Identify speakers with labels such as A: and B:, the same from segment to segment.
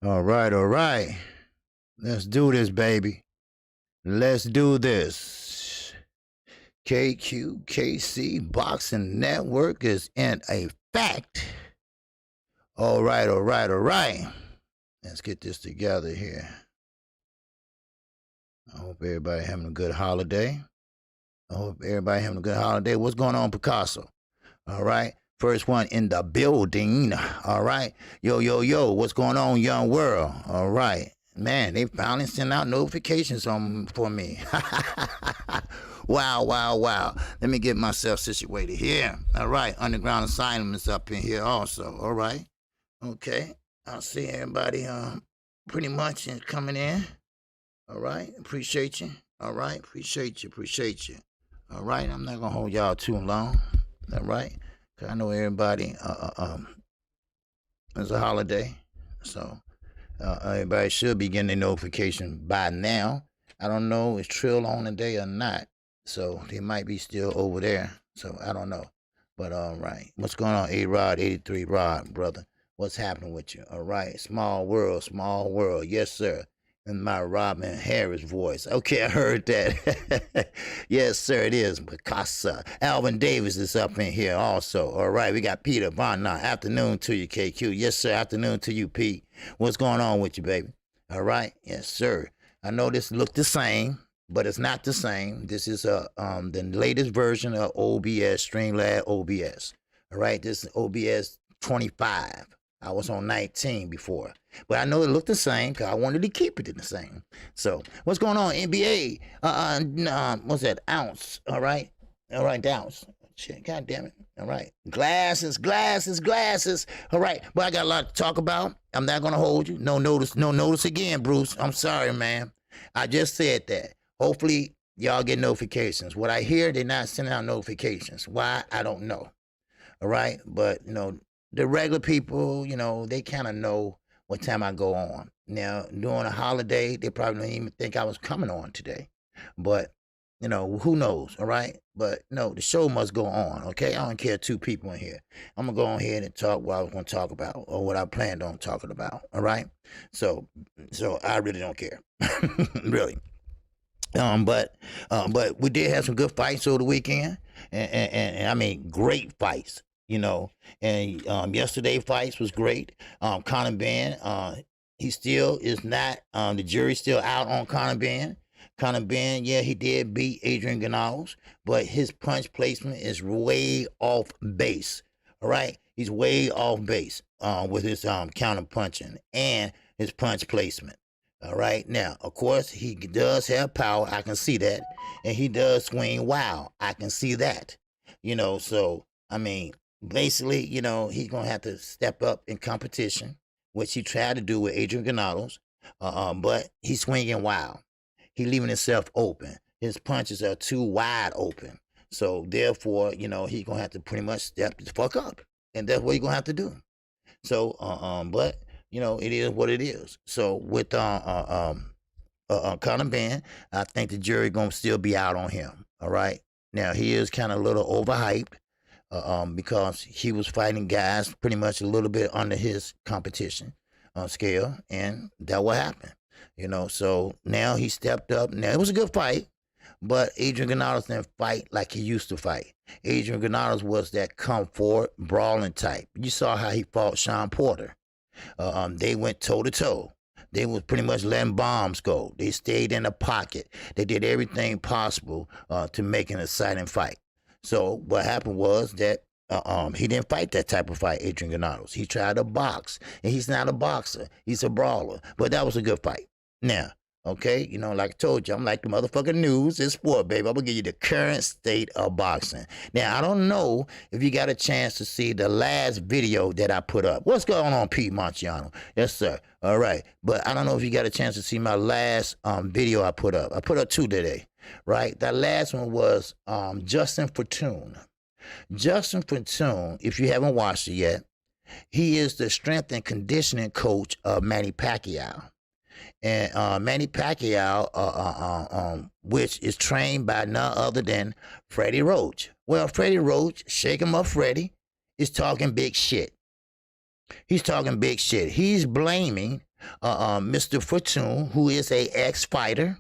A: All right, all right. Let's do this, baby. Let's do this. KQKC Boxing Network is in effect. All right, all right, all right. Let's get this together here. I hope everybody having a good holiday. What's going on, Picasso? All right. First one in the building. All right. Yo, yo, yo. What's going on, young world? All right. Man, they finally sent out notifications for me. Wow, wow, wow. Let me get myself situated here. All right. Underground assignments up in here also. All right. Okay. I'll see everybody pretty much coming in. All right. Appreciate you. All right. Appreciate you. All right. I'm not going to hold y'all too long. All right. Cause I know everybody, it's a holiday. So, everybody should be getting a notification by now. I don't know if Trill on today or not. So, they might be still over there. So, I don't know. But, all right. What's going on, A-Rod, 83 Rod, brother? What's happening with you? All right. Small world. Yes, sir. In my Robin Harris voice. Okay, I heard that. Yes, sir, it is. Picasso. Alvin Davis is up in here also. All right, we got Peter Von. Afternoon to you, KQ. Yes, sir, afternoon to you, Pete. What's going on with you, baby? All right, yes, sir. I know this look the same, but it's not the same. This is the latest version of OBS, Streamlab OBS. All right, this is OBS 25. I was on 19 before. But I know it looked the same because I wanted to keep it the same. So, what's going on, NBA? What's that? Ounce, all right? All right, Ounce. Shit, God damn it. All right. Glasses. All right, but I got a lot to talk about. I'm not going to hold you. No notice again, Bruce. I'm sorry, man. I just said that. Hopefully, y'all get notifications. What I hear, they're not sending out notifications. Why? I don't know. All right? But, the regular people, they kind of know what time I go on. Now, during a holiday, they probably don't even think I was coming on today. But, who knows, all right? But, no, the show must go on, okay? I don't care two people in here. I'm going to go on ahead and talk what I was going to talk about or what I planned on talking about, all right? So I really don't care, really. But we did have some good fights over the weekend, and I mean, great fights. And yesterday fights was great. Conor Benn, he still is not, the jury's still out on Conor Benn. Conor Benn, yeah, he did beat Adrian Gonzalez, but his punch placement is way off base. All right, he's way off base with his counter punching and his punch placement. All right, now, of course, he does have power. I can see that. And he does swing wild. I can see that. So, I mean, basically, he's going to have to step up in competition, which he tried to do with Adrian Gonzalez, but he's swinging wild. He's leaving himself open. His punches are too wide open. So, therefore, he's going to have to pretty much step the fuck up. And that's what he's going to have to do. So, but, it is what it is. So, with Conor Benn, I think the jury going to still be out on him. All right? Now, he is kind of a little overhyped. Because he was fighting guys pretty much a little bit under his competition scale, and that what happened. So now he stepped up. Now, it was a good fight, but Adrian Gonzalez didn't fight like he used to fight. Adrian Gonzalez was that come forward, brawling type. You saw how he fought Sean Porter. They went toe-to-toe. They was pretty much letting bombs go. They stayed in the pocket. They did everything possible to make an exciting fight. So what happened was that he didn't fight that type of fight, Adrian Gonzalez. He tried to box, and he's not a boxer. He's a brawler. But that was a good fight. Now, okay, like I told you, I'm like the motherfucking news. It's sport, baby. I'm going to give you the current state of boxing. Now, I don't know if you got a chance to see the last video that I put up. What's going on, Pete Marciano? Yes, sir. All right. But I don't know if you got a chance to see my last video I put up. I put up 2 today. Right, that last one was Justin Fortune. Justin Fortune, if you haven't watched it yet, he is the strength and conditioning coach of Manny Pacquiao. And Manny Pacquiao, which is trained by none other than Freddie Roach. Well, Freddie Roach, shake him up Freddie, is talking big shit. He's talking big shit. He's blaming Mr. Fortune, who is a ex-fighter,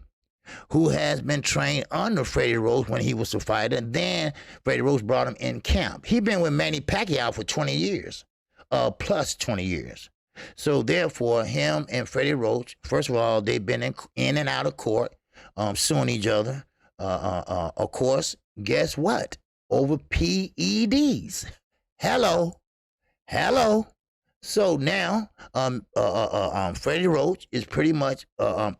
A: who has been trained under Freddie Rose when he was a fighter. Then Freddie Rose brought him in camp. He's been with Manny Pacquiao for 20 years, plus 20 years. So therefore, him and Freddie Roach, first of all, they've been in and out of court, suing each other. Of course, guess what? Over PEDs. Hello. So now, Freddie Roach is pretty much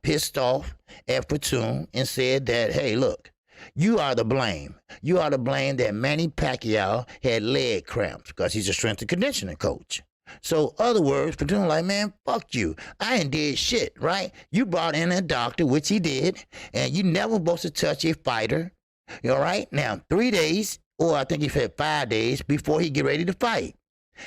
A: pissed off at Fortune and said that, hey, look, you are to blame. You are to blame that Manny Pacquiao had leg cramps because he's a strength and conditioning coach. So, other words, Fortune like, man, fuck you. I ain't did shit, right? You brought in a doctor, which he did, and you never supposed to touch a fighter. All right? Now, 3 days, or I think he said 5 days before he get ready to fight.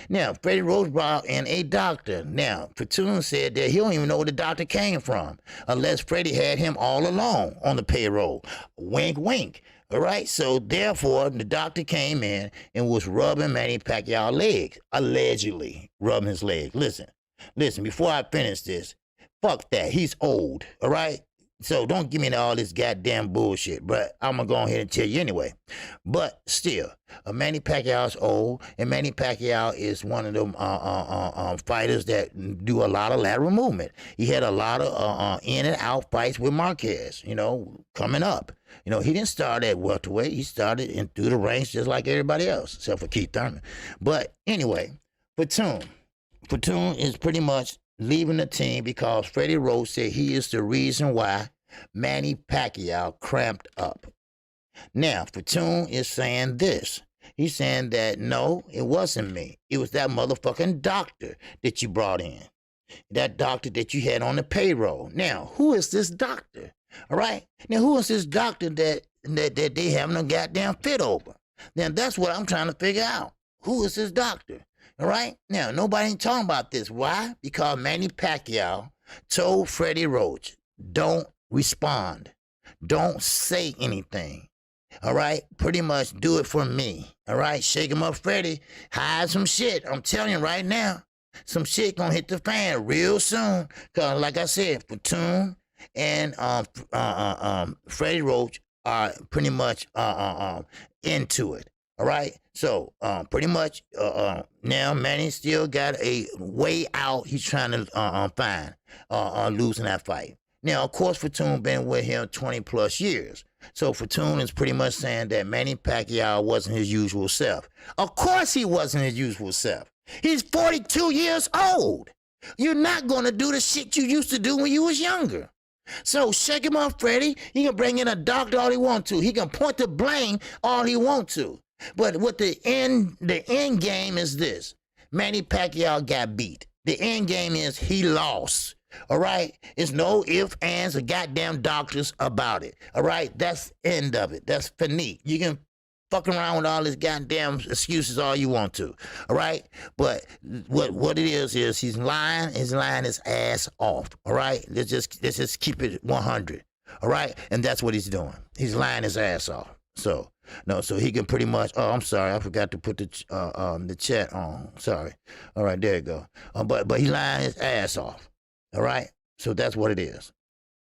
A: Now, Freddie Rose brought in a doctor. Now, Fortune said that he don't even know where the doctor came from unless Freddie had him all along on the payroll. Wink, wink. All right? So, therefore, the doctor came in and was rubbing Manny Pacquiao's legs, allegedly rubbing his legs. Listen, before I finish this, fuck that. He's old, all right? So don't give me all this goddamn bullshit, but I'm going to go ahead and tell you anyway. But still, Manny Pacquiao's old, and Manny Pacquiao is one of them fighters that do a lot of lateral movement. He had a lot of in and out fights with Marquez, coming up. He didn't start at welterweight. He started in through the ranks just like everybody else, except for Keith Thurman. But anyway, Fortune is pretty much leaving the team because Freddie Rose said he is the reason why Manny Pacquiao cramped up. Now, Fortune is saying this. He's saying that, no, it wasn't me. It was that motherfucking doctor that you brought in. That doctor that you had on the payroll. Now, who is this doctor? All right? Now, who is this doctor that they having a goddamn fit over? Now, that's what I'm trying to figure out. Who is this doctor? All right? Now, nobody ain't talking about this. Why? Because Manny Pacquiao told Freddie Roach, don't respond. Don't say anything. All right? Pretty much do it for me. All right? Shake him up, Freddie. Hide some shit. I'm telling you right now. Some shit gonna hit the fan real soon. Because, like I said, Fortune and Freddie Roach are pretty much into it. All right? So, pretty much, now Manny still got a way out he's trying to find losing that fight. Now, of course, Fortune been with him 20 plus years. So Fortune is pretty much saying that Manny Pacquiao wasn't his usual self. Of course he wasn't his usual self. He's 42 years old. You're not going to do the shit you used to do when you was younger. So shake him up, Freddie. He can bring in a doctor all he want to. He can point the blame all he want to. But what the end game is this. Manny Pacquiao got beat. The end game is he lost. All right? It's no ifs, ands, or goddamn doctors about it. All right? That's the end of it. That's finite. You can fuck around with all this goddamn excuses all you want to. All right? But what it is he's lying. He's lying his ass off. All right? Let's just keep it 100. All right? And that's what he's doing. He's lying his ass off. So he can pretty much. Oh, I'm sorry, I forgot to put the chat on. Sorry. All right, there you go. But he lying his ass off. All right. So that's what it is.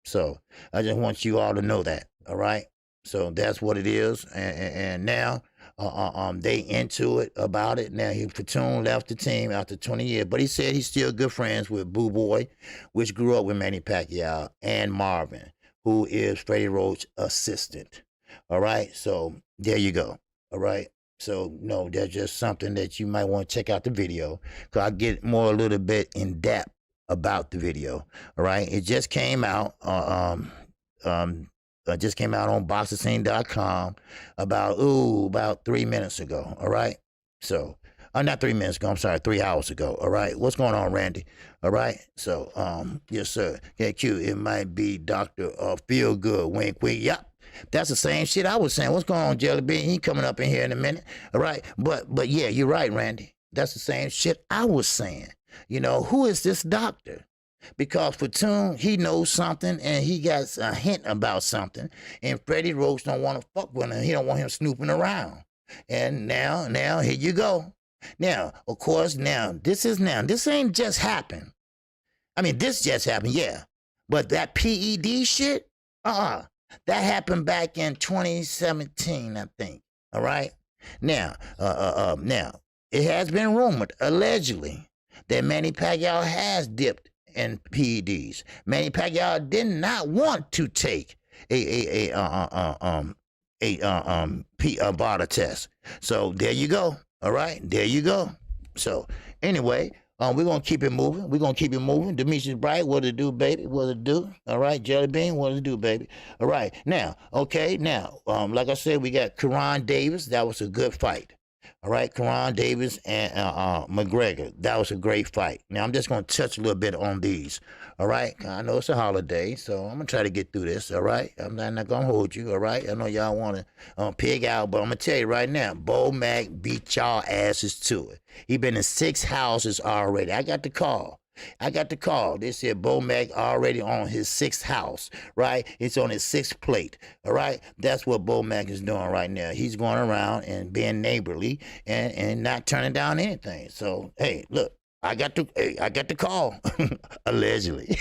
A: So I just want you all to know that. All right. So that's what it is. And now they into it about it. Now Fortune left the team after 20 years, but he said he's still good friends with Boo Boy, which grew up with Manny Pacquiao, and Marvin, who is Freddie Roach's assistant. All right, so there you go. All right, so no, that's just something that you might want to check out the video, because I get more a little bit in depth about the video. All right, it just came out. Just came out on boxing.com about 3 minutes ago. All right, so not 3 minutes ago. I'm sorry, 3 hours ago. All right, what's going on, Randy? All right, so yes, sir. KQ, it might be Dr. Feel Good. Wink, wink. Yep. That's the same shit I was saying. What's going on, Jelly Bean? He coming up in here in a minute. All right. But yeah, you're right, Randy. That's the same shit I was saying. Who is this doctor? Because Fortune, he knows something and he got a hint about something. And Freddie Roach don't want to fuck with him. He don't want him snooping around. And now, here you go. Now, of course, this ain't just happened. I mean, this just happened, yeah. But that PED shit, that happened back in 2017, I think. All right. Now, it has been rumored, allegedly, that Manny Pacquiao has dipped in PEDs. Manny Pacquiao did not want to take a bottle test. So there you go. All right, there you go. So anyway, we're gonna keep it moving. We're gonna keep it moving. Demetrius Bright, what it do, baby? What it do? All right, Jelly Bean, what it do, baby? All right, now, okay, now, like I said, we got Karan Davis. That was a good fight. All right, Karan Davis and McGregor. That was a great fight. Now, I'm just going to touch a little bit on these. All right, I know it's a holiday, so I'm going to try to get through this. All right, I'm not going to hold you. All right, I know y'all want to pig out, but I'm going to tell you right now, Bo Mac beat y'all asses to it. He been in 6 houses already. I got the call. They said Bo Mac already on his 6th house, right? It's on his 6th plate, all right? That's what Bo Mac is doing right now. He's going around and being neighborly and not turning down anything. So, hey, look, I got the call, allegedly.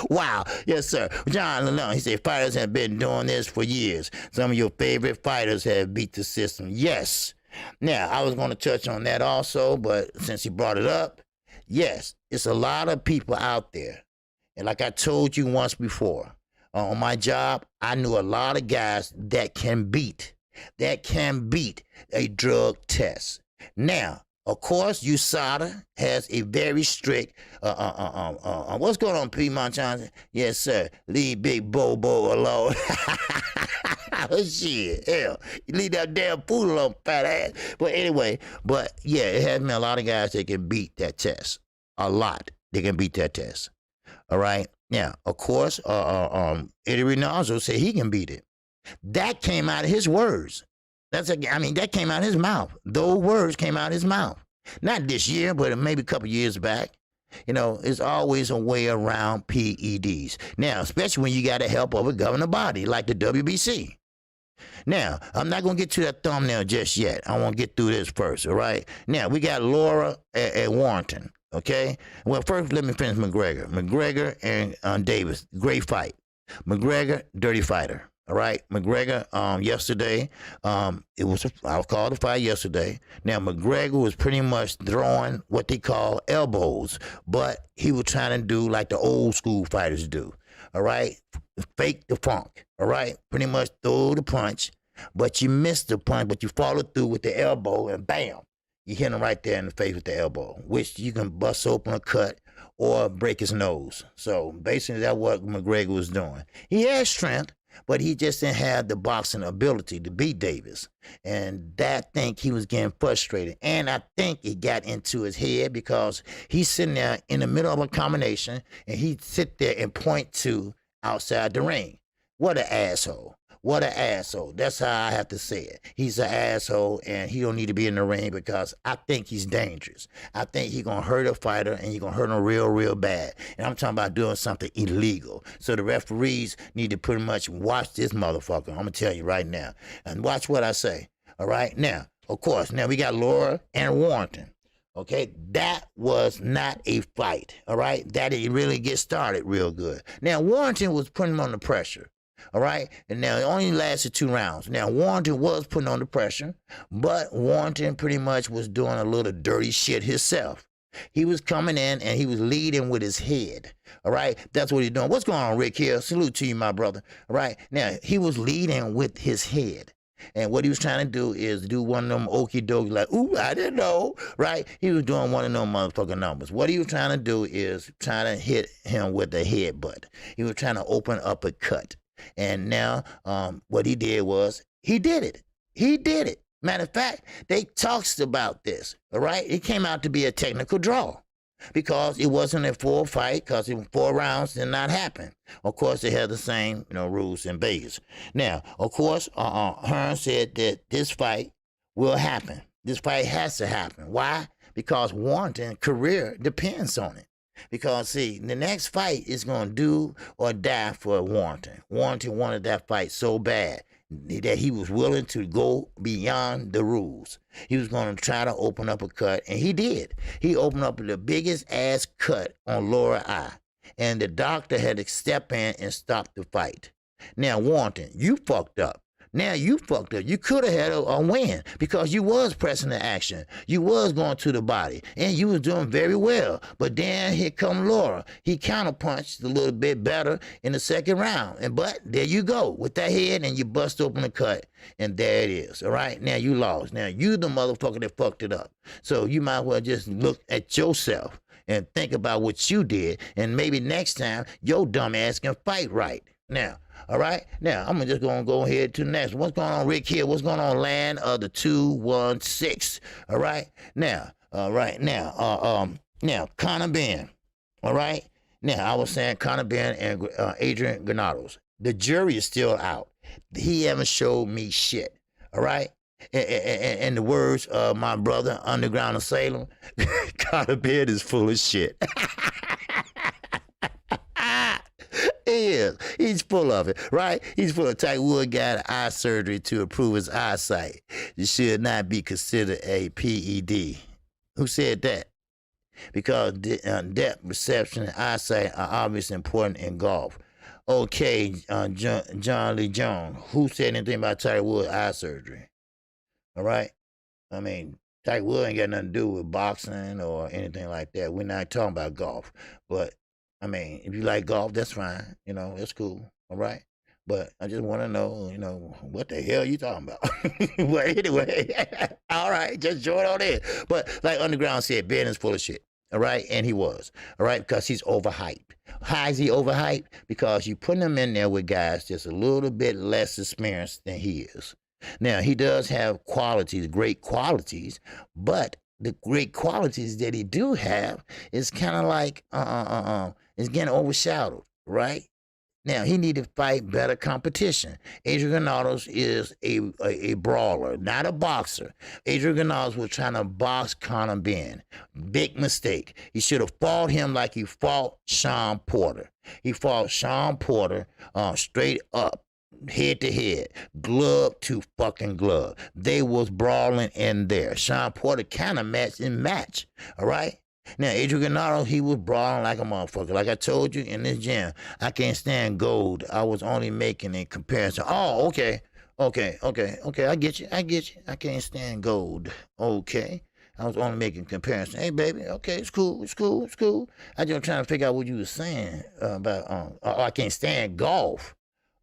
A: Wow. Yes, sir. John Lalone, he said, fighters have been doing this for years. Some of your favorite fighters have beat the system. Yes. Now, I was going to touch on that also, but since he brought it up, yes, it's a lot of people out there. And like I told you once before, on my job, I knew a lot of guys that can beat a drug test. Now, of course, USADA has a very strict, what's going on, P. Johnson? Yes, sir. Leave Big Bobo alone. Shit, hell, you leave that damn food alone, fat ass. But anyway, yeah, it has been a lot of guys that can beat that test. A lot. They can beat that test. All right? Now, of course, Eddie Rinaldo said he can beat it. That came out of his words. That came out of his mouth. Those words came out of his mouth. Not this year, but maybe a couple years back. You know, it's always a way around PEDs. Now, especially when you got the help of a governing body like the WBC. Now, I'm not going to get to that thumbnail just yet. I want to get through this first, all right? Now, we got Laura at Warrington, okay? Well, first, let me finish McGregor. McGregor and Davis, great fight. McGregor, dirty fighter, all right? McGregor, yesterday, I called the fight yesterday. Now, McGregor was pretty much throwing what they call elbows, but he was trying to do like the old school fighters do, all right? Fake the funk, all right? Pretty much throw the punch, but you miss the punch, but you follow through with the elbow, and bam, you hit him right there in the face with the elbow, which you can bust open a cut or break his nose. So basically, that's what McGregor was doing. He had strength, but he just didn't have the boxing ability to beat Davis. And that think he was getting frustrated. And I think it got into his head because he's sitting there in the middle of a combination, and he'd sit there and point to outside the ring. What an asshole. What an asshole. That's how I have to say it. He's an asshole, and he don't need to be in the ring because I think he's dangerous. I think he's going to hurt a fighter, and he's going to hurt him real, real bad. And I'm talking about doing something illegal. So the referees need to pretty much watch this motherfucker. I'm going to tell you right now. And watch what I say. All right? Now, of course, now we got Laura and Warrington. Okay, that was not a fight, all right? That didn't really get started real good. Now, Warrington was putting him under pressure, all right? And now it only lasted 2 rounds. Now, Warrington was putting on the pressure, but Warrington pretty much was doing a little dirty shit himself. He was coming in and he was leading with his head, all right? That's what he's doing. What's going on, Rick Hill? Salute to you, my brother, all right? Now, he was leading with his head. And what he was trying to do is do one of them okie dokie, like, ooh, I didn't know, right? He was doing one of them motherfucking numbers. What he was trying to do is trying to hit him with a headbutt. He was trying to open up a cut. And now what he did was, he did it. He did it. Matter of fact, they talked about this, all right? It came out to be a technical draw. Because it wasn't a full fight, because 4 rounds did not happen. Of course, they had the same, rules in Vegas. Now, of course, Hearn said that this fight will happen. This fight has to happen. Why? Because Warrington's career depends on it. Because, see, the next fight is going to do or die for Warrington. Warrington wanted that fight so bad. that he was willing to go beyond the rules. He was going to try to open up a cut, and he did. He opened up the biggest ass cut on lower eye, and the doctor had to step in and stop the fight. Now, Warrington, you fucked up. Now you fucked up. You could have had a win because you was pressing the action. You was going to the body, and you was doing very well. But then here come Laura. He counterpunched a little bit better in the second round. But there you go with that head, and you bust open the cut, and there it is. All right, now you lost. Now you the motherfucker that fucked it up. So you might as well just look at yourself and think about what you did, and maybe next time your dumb ass can fight right. Now, all right? Now, I'm just going to go ahead to the next. What's going on, Rick here? What's going on, Land of the 216? All right? Now, now, Conor Ben. All right? Now, I was saying Conor Ben and Adrian Granados. The jury is still out. He haven't showed me shit. All right? In the words of my brother, Underground of Salem, Conor Ben is full of shit. He is. He's full of it, right? He's full of Tight Wood got eye surgery to improve his eyesight. It should not be considered a PED. Who said that? Because depth perception and eyesight are obviously important in golf. Okay, John Lee Jones. Who said anything about Tight Wood eye surgery? All right? I mean, Tight Wood ain't got nothing to do with boxing or anything like that. We're not talking about golf. But I mean, if you like golf, that's fine. You know, it's cool. All right. But I just want to know, you know, what the hell you talking about? Well, anyway, all right, just join on in. But like Underground said, Ben is full of shit. All right. And he was. All right. Because he's overhyped. How is he overhyped? Because you putting him in there with guys just a little bit less experienced than he is. Now, he does have qualities, great qualities, but the great qualities that he do have is kind of like it's getting overshadowed, right? Now he need to fight better competition. Adrian Granados is a brawler, not a boxer. Adrian Granados was trying to box Conor Ben. Big mistake. He should have fought him like he fought Sean Porter. He fought Sean Porter straight up, head to head, glove to fucking glove. They was brawling in there. Sean Porter kind of match, all right? Now, Adrian Granados, he was brawling like a motherfucker. Like I told you in this gym, I can't stand gold. I was only making a comparison. Oh, okay. I get you. I can't stand gold. Okay. I was only making comparison. Hey, baby, okay, it's cool. I just trying to figure out what you were saying about, I can't stand golf.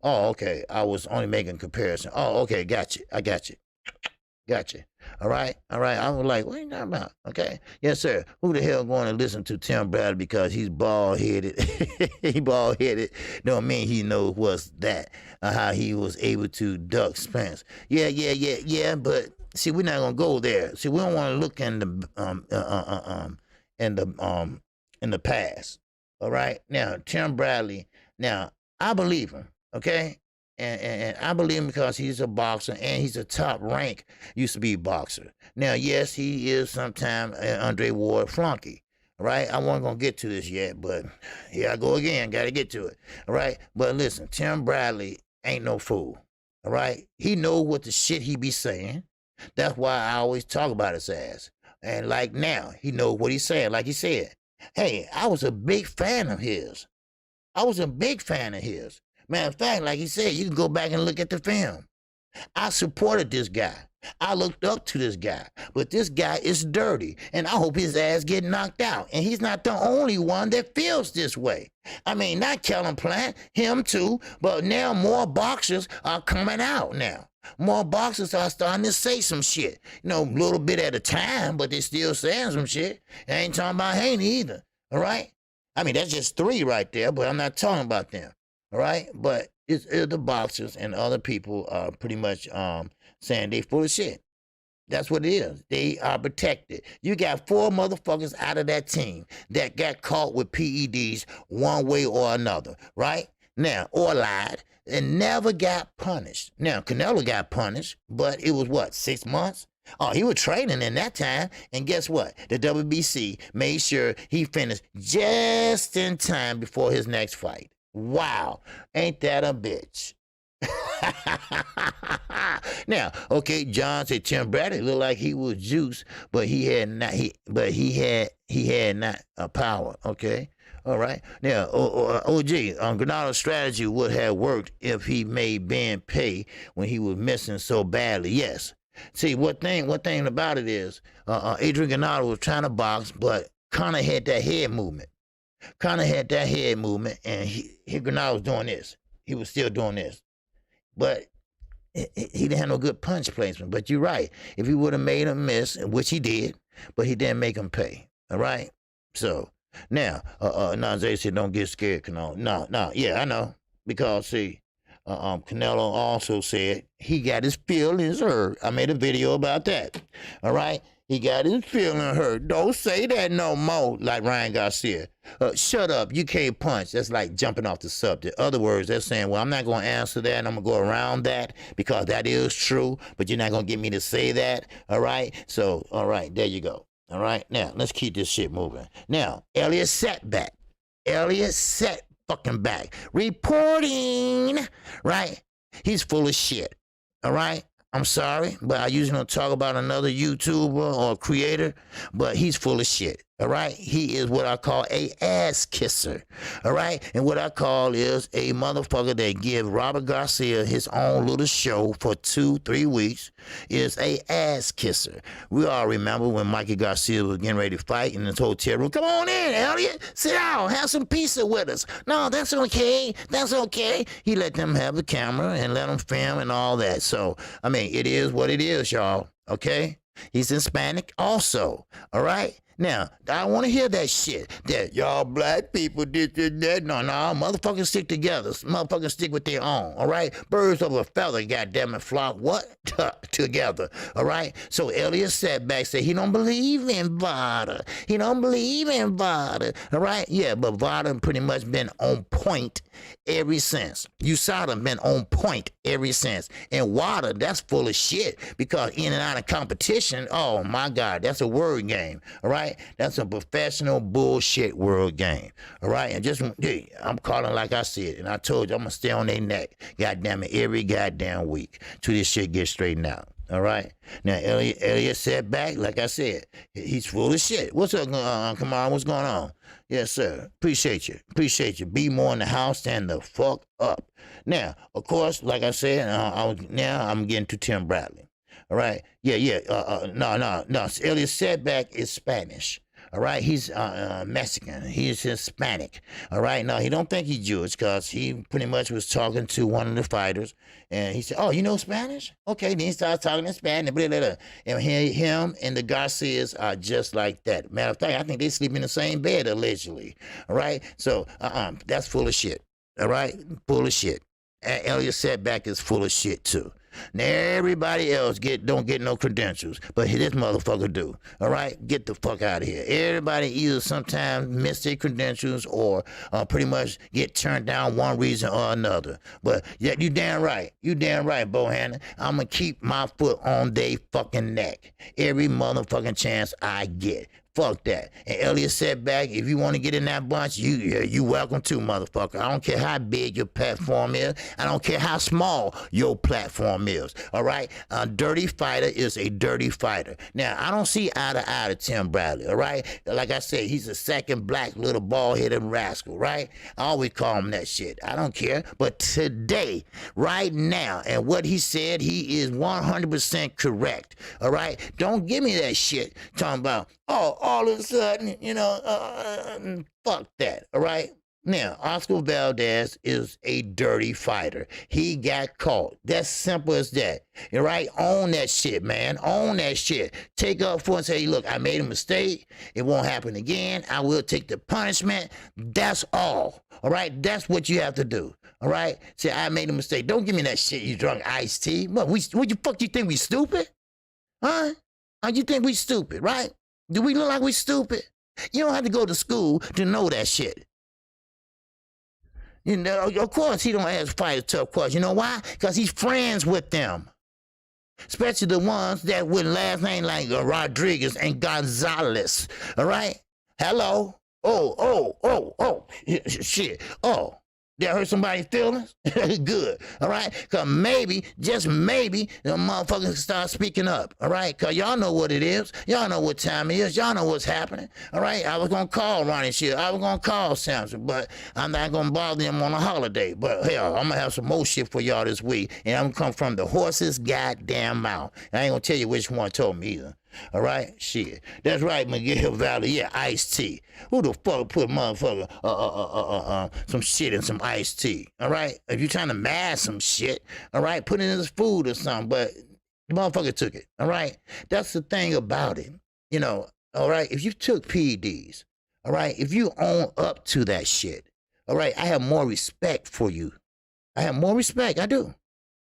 A: Oh, okay. I was only making comparison. Oh, okay. Got you. I got you. Gotcha. All right. I was like, what are you talking about? Okay. Yes, sir. Who the hell going to listen to Tim Bradley because he's bald-headed? He bald-headed. Don't mean he knows what's that. How he was able to duck Spence. Yeah. But see, we're not gonna go there. See, we don't want to look in the past. All right. Now, Tim Bradley. Now, I believe him. Okay. And I believe him because he's a boxer and he's a top rank used to be boxer. Now, yes, he is sometime Andre Ward flunky. All right, I wasn't gonna get to this yet, but here I go again. Got to get to it. All right, but listen, Tim Bradley ain't no fool. All right, he know what the shit he be saying. That's why I always talk about his ass. And like now, he know what he's saying. Like he said, hey, I was a big fan of his. Matter of fact, like he said, you can go back and look at the film. I supported this guy. I looked up to this guy. But this guy is dirty, and I hope his ass get knocked out. And he's not the only one that feels this way. I mean, not Kellen Plant, him too, but now more boxers are coming out now. More boxers are starting to say some shit. You know, a little bit at a time, but they still saying some shit. I ain't talking about Haney either, all right? I mean, that's just 3 right there, but I'm not talking about them. All right, but it's the boxers and other people are pretty much saying they full of shit. That's what it is. They are protected. You got 4 motherfuckers out of that team that got caught with PEDs one way or another, right? Now, or lied and never got punished. Now, Canelo got punished, but it was what, 6 months? Oh, he was training in that time, and guess what? The WBC made sure he finished just in time before his next fight. Wow, ain't that a bitch? Now, okay, John said Tim Bradley looked like he was juice, but he had not a power. Okay, all right. Now, OG, Granada's strategy would have worked if he made Ben pay when he was missing so badly. Yes. See, one thing about it is, Adrian Granada was trying to box, but kind of had that head movement. And Granada was doing this. He was still doing this, but he didn't have no good punch placement. But you're right. If he would have made him miss, which he did, but he didn't make him pay. All right. So now, Najee said, "Don't get scared, Canelo." No. Yeah, I know, because see, Canelo also said he got his feelings hurt. I made a video about that. All right. He got his feelings hurt. Don't say that no more, like Ryan Garcia. Shut up. You can't punch. That's like jumping off the subject. Other words, they're saying, well, I'm not going to answer that. And I'm going to go around that because that is true, but you're not going to get me to say that. All right. So, all right. There you go. All right. Now, let's keep this shit moving. Now, Elliot Setback. Fucking back. Reporting. Right. He's full of shit. All right. I'm sorry, but I usually don't talk about another YouTuber or creator, but he's full of shit. All right. He is what I call a ass kisser. All right. And what I call is a motherfucker that give Robert Garcia his own little show for 2-3 weeks is a ass kisser. We all remember when Mikey Garcia was getting ready to fight in his hotel room. Come on in, Elliot. Sit down. Have some pizza with us. No, that's okay. That's okay. He let them have the camera and let them film and all that. So, I mean, it is what it is, y'all. Okay. He's Hispanic also. All right. Now, I want to hear that shit. That y'all black people did that. No, motherfuckers stick together. Motherfuckers stick with their own, all right? Birds of a feather, goddamn it, flock what? Together, all right? So Elliot Setback said he don't believe in VADA. All right? Yeah, but VADA pretty much been on point ever since. USADA been on point ever since. And WADA, that's full of shit because in and out of competition, oh my God, that's a word game, all right? That's a professional bullshit word game, all right? And just, I'm calling like I said, and I told you I'm going to stay on their neck, goddamn it, every goddamn week till this shit gets straightened out. All right. Now, Elliot Setback, like I said, he's full of shit. What's up, Kamara? What's going on? Yes, sir. Appreciate you. Be more in the house, stand the fuck up. Now, of course, like I said, I'm getting to Tim Bradley. All right. Yeah. No. Elliot Setback is Spanish. All right. He's Mexican. He's Hispanic. All right. No, he don't think he's Jewish because he pretty much was talking to one of the fighters. And he said, oh, you know Spanish? Okay. Then he starts talking in Spanish. Blah, blah, blah. And him and the Garcias are just like that. Matter of fact, I think they sleep in the same bed, allegedly. All right. So, that's full of shit. All right. Full of shit. And Elliot Setback is full of shit, too. Now, everybody else don't get no credentials, but this motherfucker do. All right? Get the fuck out of here. Everybody either sometimes miss their credentials or pretty much get turned down one reason or another. But yeah, you damn right. Bohannon. I'm going to keep my foot on they fucking neck every motherfucking chance I get. Fuck that. And Elliot Setback, if you want to get in that bunch, you welcome to, motherfucker. I don't care how big your platform is. I don't care how small your platform is. All right? A dirty fighter is a dirty fighter. Now, I don't see eye to eye to Tim Bradley, all right? Like I said, he's a second black little bald-headed rascal, right? I always call him that shit. I don't care. But today, right now, and what he said, he is 100% correct, all right? Don't give me that shit talking about, oh, all of a sudden, fuck that, all right? Now, Oscar Valdez is a dirty fighter. He got caught. That's simple as that. All right? Own that shit, man. Own that shit. Take up for it and say, look, I made a mistake. It won't happen again. I will take the punishment. That's all. All right? That's what you have to do. All right? Say, I made a mistake. Don't give me that shit, you drunk iced tea. What the fuck you think we stupid? Huh? You think we stupid, right? Do we look like we stupid? You don't have to go to school to know that shit. You know, of course he don't ask fighters tough questions. You know why? Because he's friends with them. Especially the ones that with last name like Rodriguez and Gonzalez. All right? Hello? Oh, shit. Oh, Did I hurt somebody's feelings? Good. All right? Because maybe, just maybe, the motherfuckers start speaking up. All right? Because y'all know what it is. Y'all know what time it is. Y'all know what's happening. All right? I was going to call Ronnie shit. I was going to call Samson, but I'm not going to bother him on a holiday. But hell, I'm going to have some more shit for y'all this week. And I'm going to come from the horse's goddamn mouth. I ain't going to tell you which one told me either. All right? Shit. That's right, Miguel Valley. Yeah, iced tea. Who the fuck put motherfucker some shit in some iced tea? All right? If you're trying to mask some shit, all right, put it in his food or something, but the motherfucker took it. All right? That's the thing about it. You know, all right? If you took PEDs, all right, if you own up to that shit, all right, I have more respect for you. I have more respect. I do.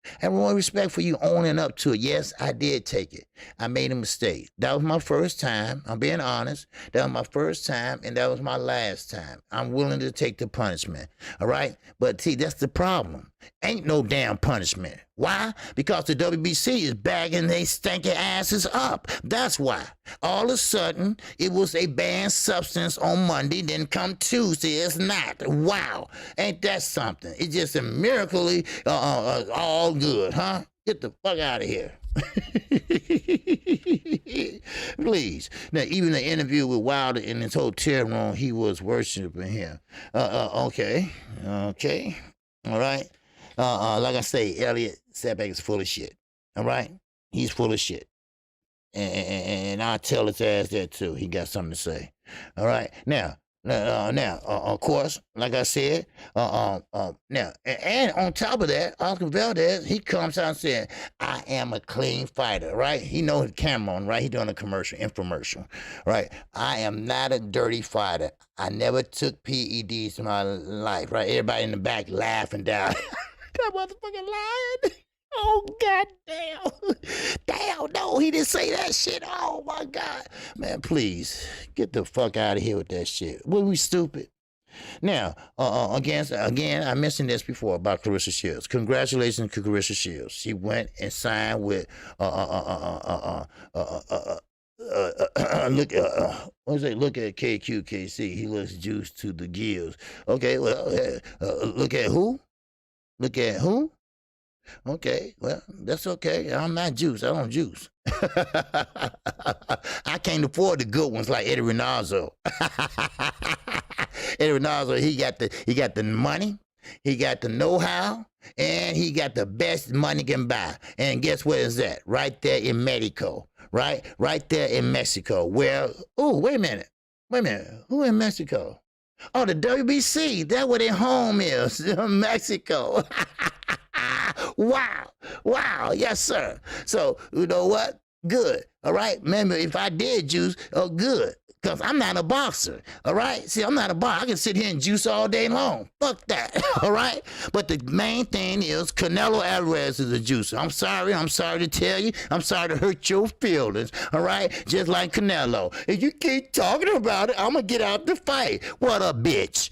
A: I have more respect for you owning up to it. Yes, I did take it. I made a mistake. That was my first time. I'm being honest. That was my first time, and that was my last time. I'm willing to take the punishment. All right? But see, that's the problem. Ain't no damn punishment. Why? Because the WBC is bagging they stinking asses up. That's why. All of a sudden, it was a banned substance on Monday, then come Tuesday, it's not. Wow. Ain't that something? It's just a miracle, all good, huh? Get the fuck out of here. Please. Now, even the interview with Wilder in his hotel room, he was worshiping him. Okay. All right. Like I say, Elliot Setback is full of shit. All right? He's full of shit. And I'll tell his ass that too. He got something to say. All right? Now, of course, like I said, now, and on top of that, Oscar Valdez, he comes out and says, I am a clean fighter, right? He knows the camera on, right? He doing a infomercial, right? I am not a dirty fighter. I never took PEDs in my life, right? Everybody in the back laughing down. That motherfucking lying. Oh, goddamn. Damn, no, he didn't say that shit. Oh, my God. Man, please, get the fuck out of here with that shit. Were we stupid? Now, again, I mentioned this before about Clarissa Shields. Congratulations to Clarissa Shields. She went and signed with, look at KQKC. He looks juiced to the gills. Okay, well, look at who? Look at who? Okay, well, that's okay. I'm not juice. I don't juice. I can't afford the good ones like Eddie Renazzo. Eddie Renazzo, he got the money, he got the know-how, and he got the best money can buy. And guess where is that? Right there in Mexico. Right there in Mexico. Where? Oh, wait a minute. Who in Mexico? Oh, the WBC. That's where their home is, Mexico. Wow, yes, sir. So, you know what? Good, all right? Remember, if I did juice, good, because I'm not a boxer, all right? See, I'm not a boxer. I can sit here and juice all day long. Fuck that, all right? But the main thing is Canelo Alvarez is a juicer. I'm sorry to tell you. I'm sorry to hurt your feelings, all right? Just like Canelo. If you keep talking about it, I'm going to get out the fight. What a bitch.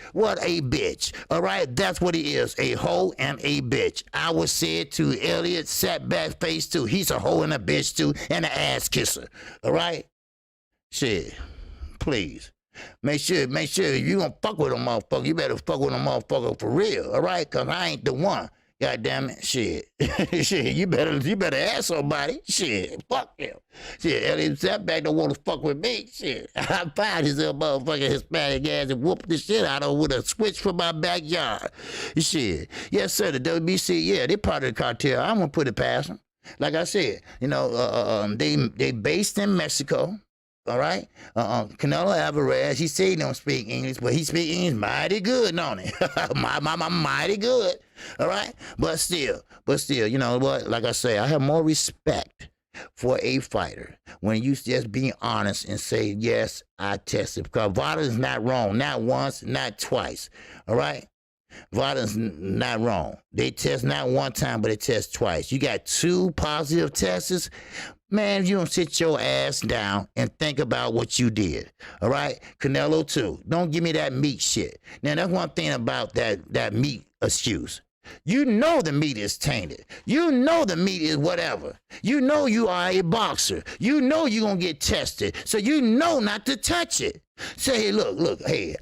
A: All right? That's what he is, a hoe and a bitch. I would say it to Elliot Setback Face too. He's a hoe and a bitch too and an ass kisser, all right? Shit. Please. Make sure if you gonna fuck with a motherfucker, you better fuck with a motherfucker for real, all right? Because I ain't the one. God damn it. Shit. Shit, you better ask somebody. Shit, fuck him. Shit, Elliot Setback don't want to fuck with me. Shit. I fired his little motherfucking Hispanic ass and whooped the shit out of him with a switch from my backyard. Shit. Yes, sir, the WBC, yeah, they part of the cartel. I'm gonna put it past them. Like I said, you know, they based in Mexico. All right? Canelo Alvarez, he say he don't speak English, but he speak English mighty good, don't he? Mighty good. All right? But still, you know what? Like I say, I have more respect for a fighter when you just be honest and say, yes, I tested. Because Vada is not wrong. Not once, not twice. All right? Vada's not wrong. They test not one time, but they test twice. You got 2 positive tests. Man, if you don't sit your ass down and think about what you did, all right? Canelo too. Don't give me that meat shit. Now, that's one thing about that meat excuse. You know the meat is tainted. You know the meat is whatever. You know you are a boxer. You know you're going to get tested. So you know not to touch it. Say, hey, look, hey,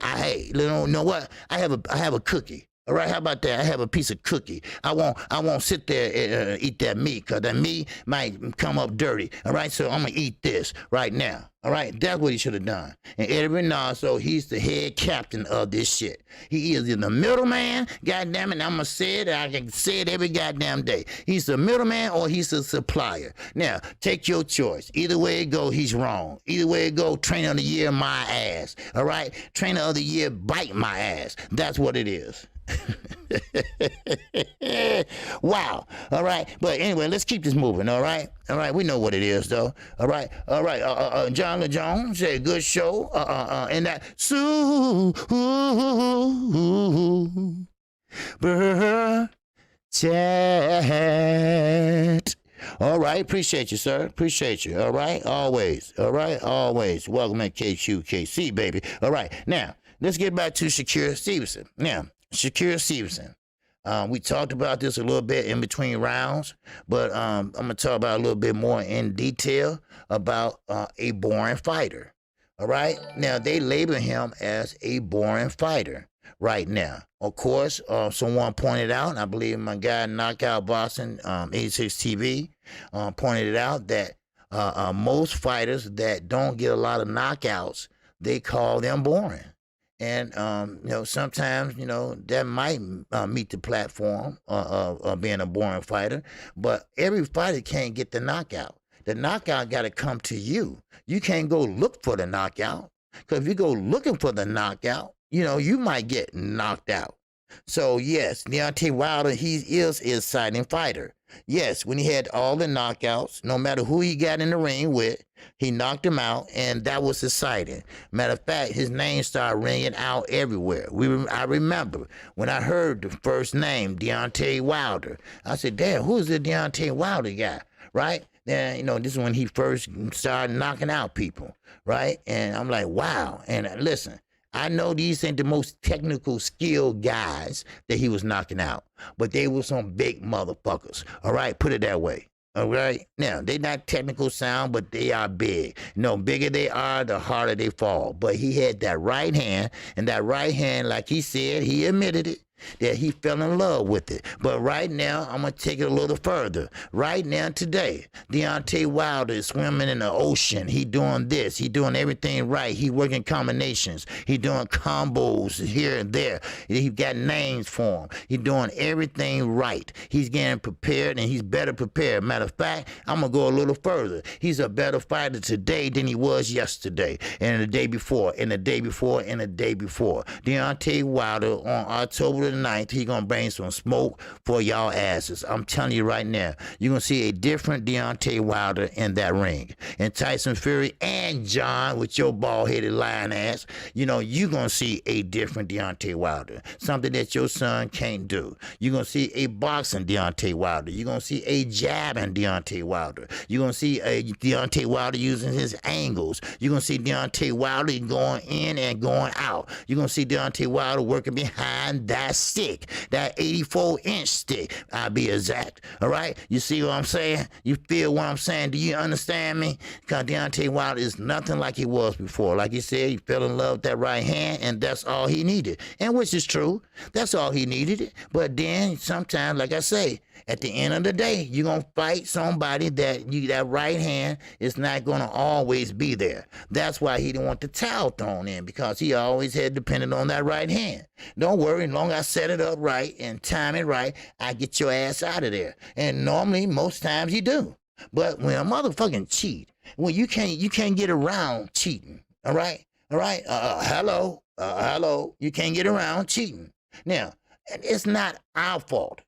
A: you know what? I have a cookie. All right, how about that? I have a piece of cookie. I won't sit there and eat that meat because that meat might come up dirty. All right, so I'm gonna eat this right now. All right, that's what he should have done. And Eddie Renardo, he's the head captain of this shit. He is in the middleman. Goddamn it, I'm gonna say it. I can say it every goddamn day. He's the middleman or he's the supplier. Now, take your choice. Either way it go, he's wrong. Either way it go, trainer of the year, my ass. All right, trainer of the year, bite my ass. That's what it is. Wow. All right. But anyway, let's keep this moving. All right. All right. We know what it is, though. All right. All right. John LeJones said, good show. And that super chat. All right. Appreciate you, sir. Appreciate you. All right. Always. All right. Always. Welcome to KQKC, baby. All right. Now, let's get back to Shakira Stevenson. Now, Shakira Stevenson. We talked about this a little bit in between rounds, but I'm going to talk about a little bit more in detail about a boring fighter. All right? Now, they label him as a boring fighter right now. Of course, someone pointed out, I believe my guy Knockout Boxing, 86 TV, pointed it out that most fighters that don't get a lot of knockouts, they call them boring. And, sometimes, that might meet the platform of being a boring fighter, but every fighter can't get the knockout. The knockout got to come to you. You can't go look for the knockout, because if you go looking for the knockout, you might get knocked out. So, yes, Deontay Wilder, he is an exciting fighter. Yes, when he had all the knockouts, no matter who he got in the ring with, he knocked him out, and that was exciting. Matter of fact, his name started ringing out everywhere. I remember when I heard the first name, Deontay Wilder. I said, damn, who's the Deontay Wilder guy, right? Then, this is when he first started knocking out people, right? And I'm like, wow. And listen, I know these ain't the most technical skilled guys that he was knocking out, but they were some big motherfuckers. All right, put it that way. All right. Now, they not technical sound, but they are big. Bigger they are, the harder they fall. But he had that right hand, and that right hand, like he said, he admitted it, that he fell in love with it. But right now, I'm going to take it a little further. Right now, today, Deontay Wilder is swimming in the ocean. He doing this. He doing everything right. He working combinations. He doing combos here and there. He got names for him. He doing everything right. He's getting prepared, and he's better prepared. Matter of fact, I'm going to go a little further. He's a better fighter today than he was yesterday, and the day before, and the day before, and the day before. Deontay Wilder on October the 9th, he gonna bring some smoke for y'all asses. I'm telling you right now, you're gonna see a different Deontay Wilder in that ring. And Tyson Fury and John, with your bald-headed lying ass, you're gonna see a different Deontay Wilder. Something that your son can't do. You're gonna see a boxing Deontay Wilder. You're gonna see a jabbing Deontay Wilder. You're gonna see a Deontay Wilder using his angles. You're gonna see Deontay Wilder going in and going out. You're gonna see Deontay Wilder working behind that stick, that 84-inch stick, I'll be exact. All right? You see what I'm saying? You feel what I'm saying? Do you understand me? Because Deontay Wilder is nothing like he was before. Like he said, he fell in love with that right hand, and that's all he needed. And which is true. That's all he needed. But then sometimes, like I say, at the end of the day, you're going to fight somebody that right hand is not going to always be there. That's why he didn't want the towel thrown in, because he always had depended on that right hand. Don't worry, as long as I set it up right and time it right, I get your ass out of there. And normally, most times you do. But when a motherfucking cheat, when you can't get around cheating, all right? All right? Hello? You can't get around cheating. Now, it's not our fault.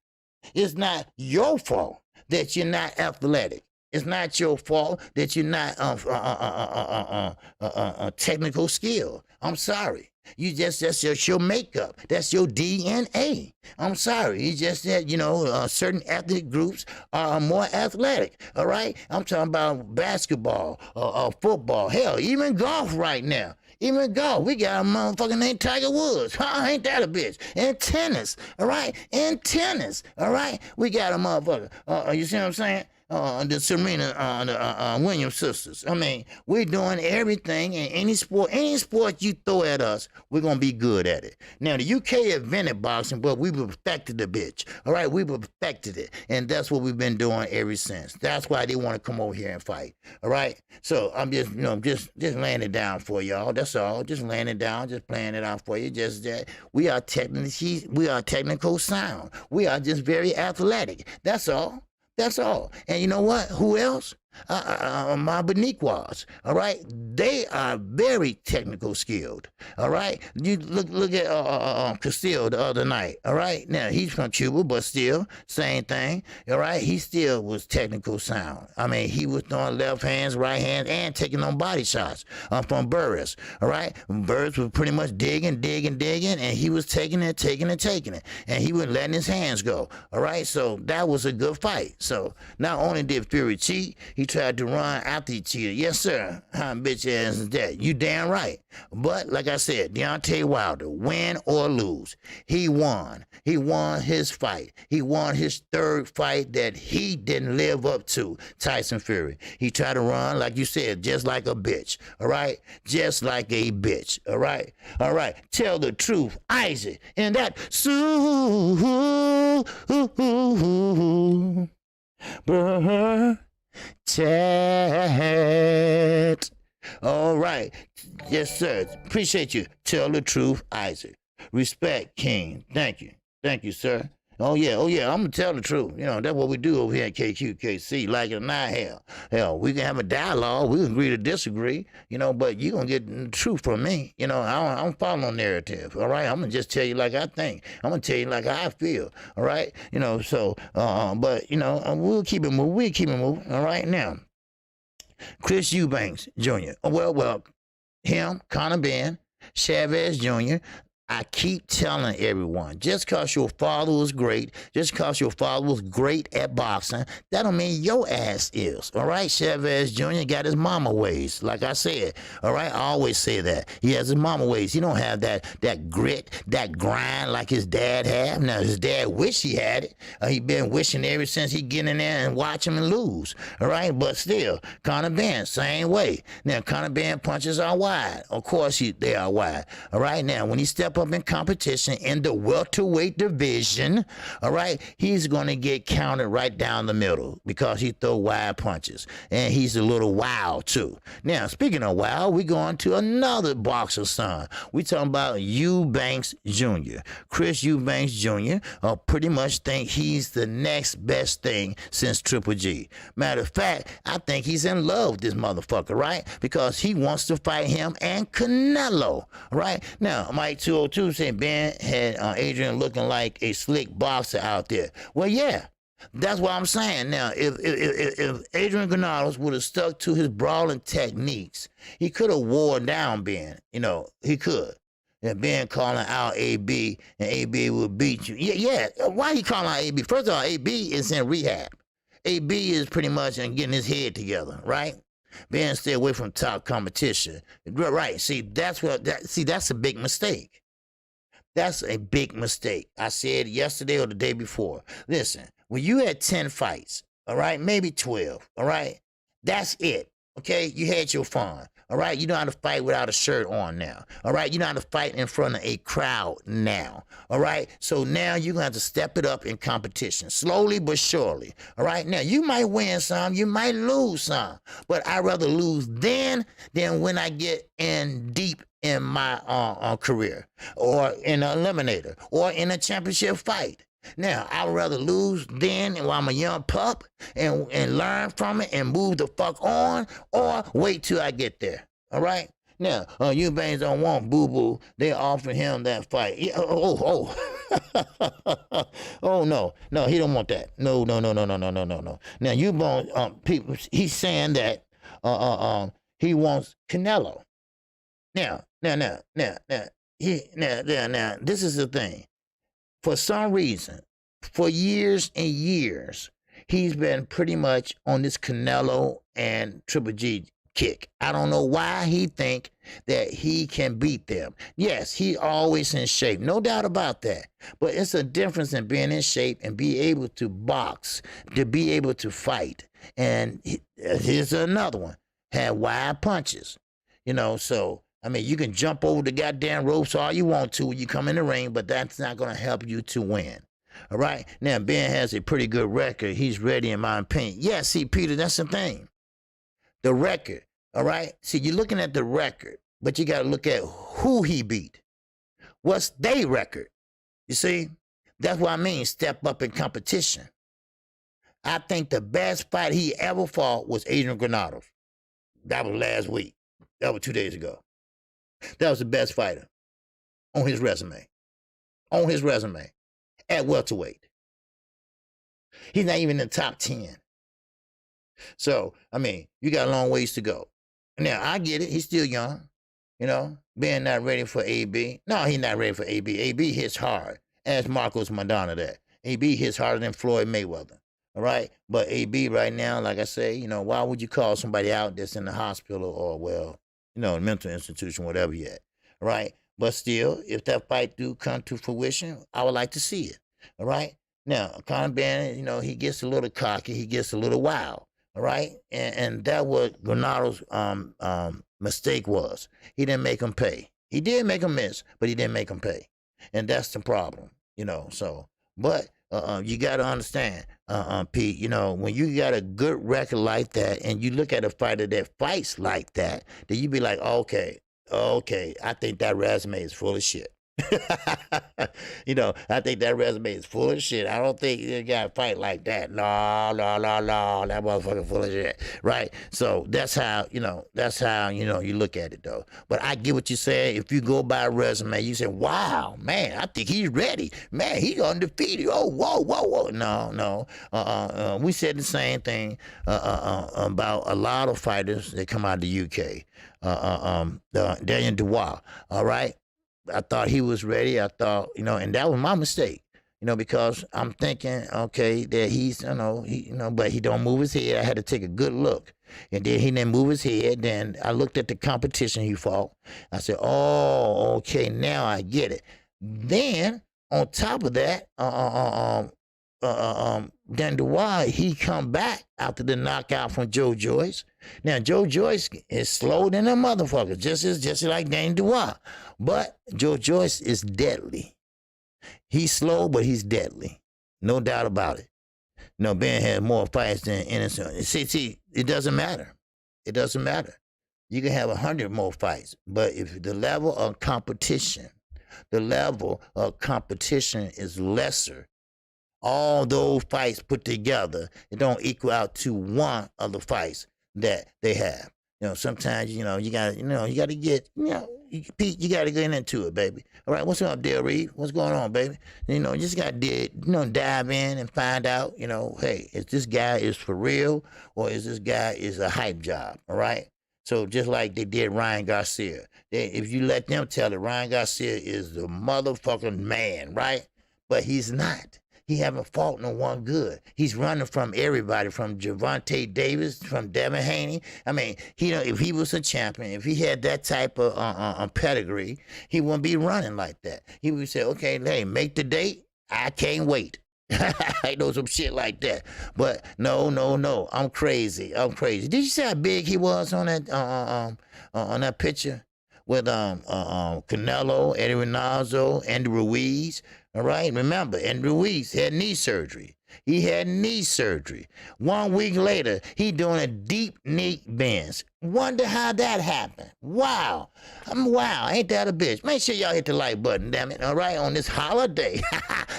A: It's not your fault that you're not athletic. It's not your fault that you're not technical skill. I'm sorry. That's just your makeup. That's your DNA. I'm sorry. It's just that, certain ethnic groups are more athletic. All right? I'm talking about basketball, football, hell, even golf right now. Even golf, we got a motherfucker named Tiger Woods. Ain't that a bitch? And tennis, all right? And tennis, all right? We got a motherfucker. You see what I'm saying? the Serena, Williams sisters. I mean, we're doing everything in any sport you throw at us, we're gonna be good at it. Now the UK invented boxing, but we perfected the bitch. All right, we perfected it, and that's what we've been doing ever since. That's why they want to come over here and fight. All right, so I'm just, just laying it down for y'all. That's all. Just laying it down, just playing it out for you. Just that we are technical sound. We are just very athletic. That's all. That's all. And you know what? Who else? My Beniquas, all right? They are very technical skilled, all right? You look at Castillo the other night, all right? Now, he's from Cuba, but still, same thing, all right? He still was technical sound. I mean, he was throwing left hands, right hands, and taking on body shots from Burris, all right? Burris was pretty much digging, and he was taking it, and he was letting his hands go, all right? So that was a good fight. So not only did Fury cheat, he tried to run after he cheated. Yes, sir. How bitch ass is that? You damn right. But like I said, Deontay Wilder, win or lose, he won. He won his fight. He won his third fight that he didn't live up to, Tyson Fury. He tried to run, like you said, just like a bitch. All right? Just like a bitch. All right? All right. Tell the truth, Isaac. And that chat. All right. Yes, sir. Appreciate you. Tell the truth, Isaac. Respect, King. Thank you. Thank you, sir. Oh, yeah. I'm going to tell the truth. That's what we do over here at KQKC. Like it or not, hell, we can have a dialogue. We can agree to disagree, but you're going to get the truth from me. I don't follow no narrative, all right? I'm going to just tell you like I think. I'm going to tell you like how I feel, all right? But we'll keep it moving. We'll keep it moving, all right? Now, Chris Eubanks Jr. Well, him, Conor Ben, Chavez Jr., I keep telling everyone, just because your father was great, just because your father was great at boxing, that don't mean your ass is, all right? Chavez Jr. got his mama ways, like I said, all right? I always say that. He has his mama ways. He don't have that grit, that grind like his dad had. Now, his dad wish he had it. He been wishing ever since he get in there and watch him and lose, all right? But still, Conor Ben, same way. Now, Conor Ben punches are wide. Of course, they are wide, all right? Now, when he step up in competition in the welterweight division, all right, he's going to get counted right down the middle because he throw wide punches, and he's a little wild too. Now, speaking of wild, we going to another boxer son. We talking about Eubanks Jr. Chris Eubanks Jr. Pretty much think he's the next best thing since Triple G. Matter of fact, I think he's in love with this motherfucker, right? Because he wants to fight him and Canelo, right? Now, Mike 202 said Ben had Adrian looking like a slick boxer out there. Well, yeah, that's what I'm saying. Now, if Adrian Canales would have stuck to his brawling techniques, he could have wore down Ben. He could. And Ben calling out AB, and AB will beat you. Yeah. Why he calling out AB? First of all, AB is in rehab. AB is pretty much getting his head together, right? Ben stay away from top competition. Right. See, that's a big mistake. That's a big mistake. I said yesterday or the day before. Listen, when you had 10 fights, all right, maybe 12, all right, that's it, okay? You had your fun, all right? You know how to fight without a shirt on now, all right? You know how to fight in front of a crowd now, all right? So now you're going to have to step it up in competition, slowly but surely, all right? Now, you might win some, you might lose some, but I'd rather lose then than when I get in deep in my career, or in an eliminator, or in a championship fight. Now, I'd rather lose then while I'm a young pup and learn from it and move the fuck on, or wait till I get there. All right? Now, Eubanks don't want boo-boo. They offered him that fight. Yeah, oh, no, he don't want that. No. Now, Eubanks, people, he's saying that he wants Canelo. Now, this is the thing. For some reason, for years and years, he's been pretty much on this Canelo and Triple G kick. I don't know why he think that he can beat them. Yes, he always in shape, no doubt about that. But it's a difference in being in shape and be able to box, to be able to fight. And here's another one: had wide punches. So I mean, you can jump over the goddamn ropes all you want to when you come in the ring, but that's not going to help you to win. All right? Now, Ben has a pretty good record. He's ready, in my opinion. Yeah, see, Peter, that's the thing. The record, all right? See, you're looking at the record, but you got to look at who he beat. What's their record? You see? That's what I mean, step up in competition. I think the best fight he ever fought was Adrian Granados. That was last week. That was 2 days ago. That was the best fighter on his resume. On his resume. At welterweight. He's not even in the top 10. So, I mean, you got a long ways to go. Now, I get it. He's still young. Being not ready for AB. No, he's not ready for AB. AB hits hard. Ask Marcos Madonna that. AB hits harder than Floyd Mayweather. All right? But AB right now, like I say, why would you call somebody out that's in the hospital or, mental institution, whatever you at? All right? But still, if that fight do come to fruition, I would like to see it. All right? Now, Conor Benn, he gets a little cocky. He gets a little wild. All right? And that what Granado's mistake was. He didn't make him pay. He did make him miss, but he didn't make him pay. And that's the problem, So, but you got to understand, Pete, when you got a good record like that and you look at a fighter that fights like that, then you be like, okay, I think that resume is full of shit. I think that resume is full of shit. I don't think you got to fight like that. No, that motherfucker full of shit, right? So that's how, you look at it, though. But I get what you're saying. If you go by a resume, you say, wow, man, I think he's ready. Man, he's undefeated. Oh, whoa. No. We said the same thing about a lot of fighters that come out of the UK. Daniel Dubois, all right? I thought he was ready. I thought, and that was my mistake, because I'm thinking, okay, that he's, but he don't move his head. I had to take a good look. And then he didn't move his head. Then I looked at the competition he fought. I said, oh, okay, now I get it. Then on top of that, Dan Dubois, he come back after the knockout from Joe Joyce. Now, Joe Joyce is slow than a motherfucker, just like Dan Dubois. But Joe Joyce is deadly. He's slow, but he's deadly. No doubt about it. Ben has more fights than Innocent. See, it doesn't matter. It doesn't matter. You can have 100 more fights, but if the level of competition is lesser, all those fights put together, it don't equal out to one of the fights that they have. Sometimes, you gotta get, Pete, you gotta get into it, baby. All right, what's up, Dale Reed? What's going on, baby? You just gotta dive in and find out, hey, is this guy is for real or is this guy is a hype job, all right? So just like they did Ryan Garcia. If you let them tell it, Ryan Garcia is the motherfucking man, right? But he's not. He haven't fought no one good. He's running from everybody, from Gervonta Davis, from Devin Haney. I mean, if he was a champion, if he had that type of pedigree, he wouldn't be running like that. He would say, okay, hey, make the date. I can't wait. I know some shit like that. But no. I'm crazy. Did you see how big he was on that picture with Canelo, Eddie Ronaldo, Andy Ruiz? All right, remember, and Ruiz had knee surgery. He had knee surgery. 1 week later, he doing a deep knee bends. Wonder how that happened. Wow. Wow, ain't that a bitch? Make sure y'all hit the like button, damn it, all right, on this holiday.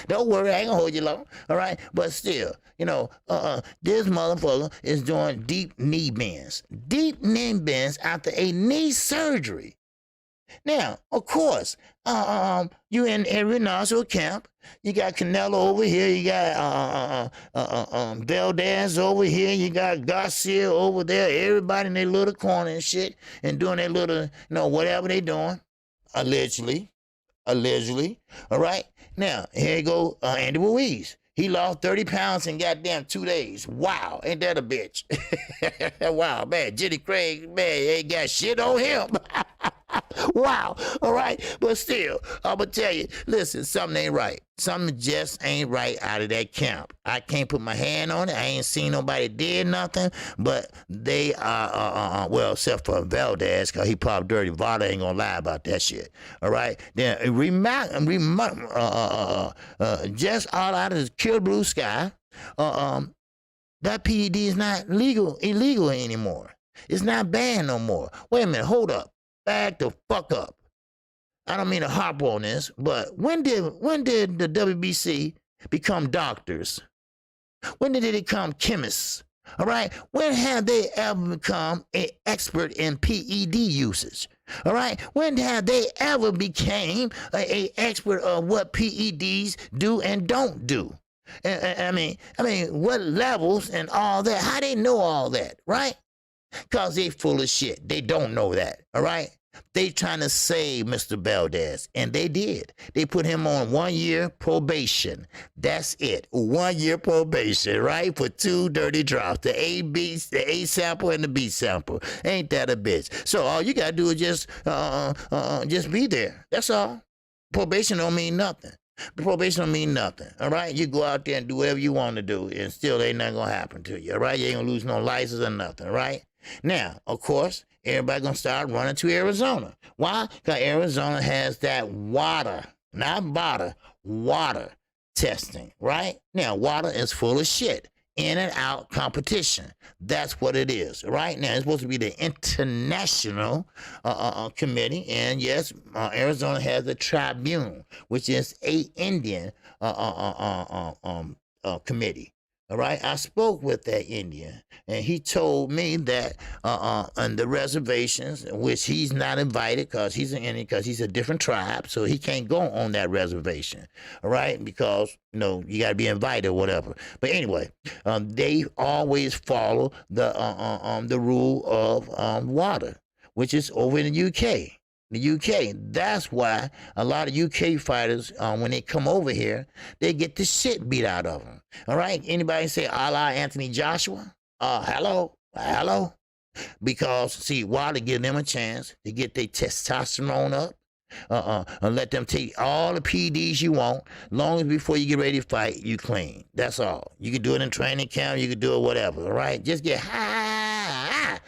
A: Don't worry, I ain't gonna hold you long, all right? But still, this motherfucker is doing deep knee bends. Deep knee bends after a knee surgery. Now, of course, you in every Nassau camp. You got Canelo over here. You got Valdez over here. You got Garcia over there. Everybody in their little corner and shit and doing their little, whatever they doing. Allegedly. All right? Now, here you go, Andy Ruiz. He lost 30 pounds in goddamn 2 days. Wow, ain't that a bitch? Wow, man, Jenny Craig, man, ain't got shit on him. Wow, all right, but still, I'm gonna tell you, listen, something ain't right. Something just ain't right out of that camp. I can't put my hand on it. I ain't seen nobody did nothing, but they are, well, except for Valdez, because he popped dirty. Vada ain't gonna lie about that shit, all right? Then, just all out of the kill blue sky, that PED is not illegal anymore. It's not banned no more. Wait a minute, hold up. Back the fuck up. I don't mean to harp on this, but when did the WBC become doctors? When did they become chemists? All right? When have they ever become an expert in PED usage? All right? When have they ever became a expert of what PEDs do and don't do? I mean, what levels and all that? How they know all that, right? Because they full of shit. They don't know that, all right? They trying to save Mr. Valdez, and they did. They put him on 1 year probation. That's it. 1 year probation, right? For 2 dirty drops. The A sample and the B sample. Ain't that a bitch? So all you gotta do is just be there. That's all. Probation don't mean nothing. Probation don't mean nothing, all right? You go out there and do whatever you want to do, and still ain't nothing gonna happen to you, all right? You ain't gonna lose no license or nothing, all right? Now, of course, everybody gonna start running to Arizona. Why? Because Arizona has that water, not water testing, right? Now, water is full of shit. In and out competition. That's what it is, right? Now, it's supposed to be the international committee, and yes, Arizona has a tribune, which is a Indian committee. All right, I spoke with that Indian, and he told me that on the reservations, which he's not invited because he's an Indian, because he's a different tribe, so he can't go on that reservation. All right, because you got to be invited or whatever. But anyway, they always follow the rule of water, which is over in the UK. The UK. That's why a lot of UK fighters, when they come over here, they get the shit beat out of them. All right? Anybody say a la Anthony Joshua? Hello? Because, see, water give them a chance to get their testosterone up. And let them take all the PEDs you want. Long as before you get ready to fight, you clean. That's all. You can do it in training camp. You can do it whatever. All right? Just get high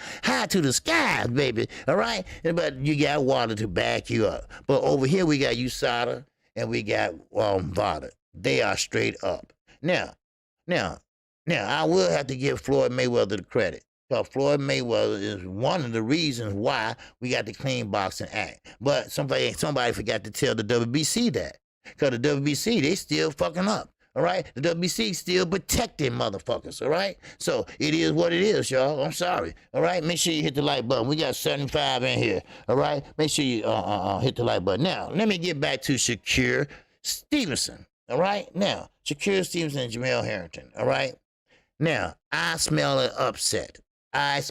A: to the skies, baby. All right? But you got water to back you up. But over here we got USADA and we got VADA. They are straight up. Now, I will have to give Floyd Mayweather the credit. Because Floyd Mayweather is one of the reasons why we got the Clean Boxing Act. But somebody forgot to tell the WBC that. Because the WBC, they still fucking up. All right? The WBC still protecting motherfuckers. All right? So it is what it is, y'all. I'm sorry. All right? Make sure you hit the like button. We got 75 in here. All right? Make sure you hit the like button. Now, let me get back to Shakur Stevenson. All right? Now, Shakur Stevenson and Jamel Harrington. All right? Now, I smell it upset. Now,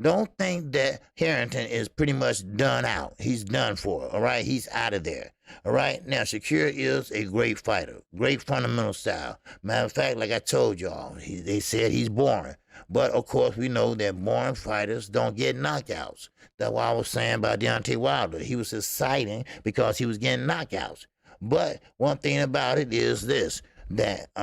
A: don't think that Harrington is pretty much done out. He's done for, all right? He's out of there, all right? Now, Shakur is a great fighter, great fundamental style. Matter of fact, like I told y'all, they said he's boring. But, of course, we know that boring fighters don't get knockouts. That's what I was saying about Deontay Wilder. He was exciting because he was getting knockouts. But one thing about it is this, that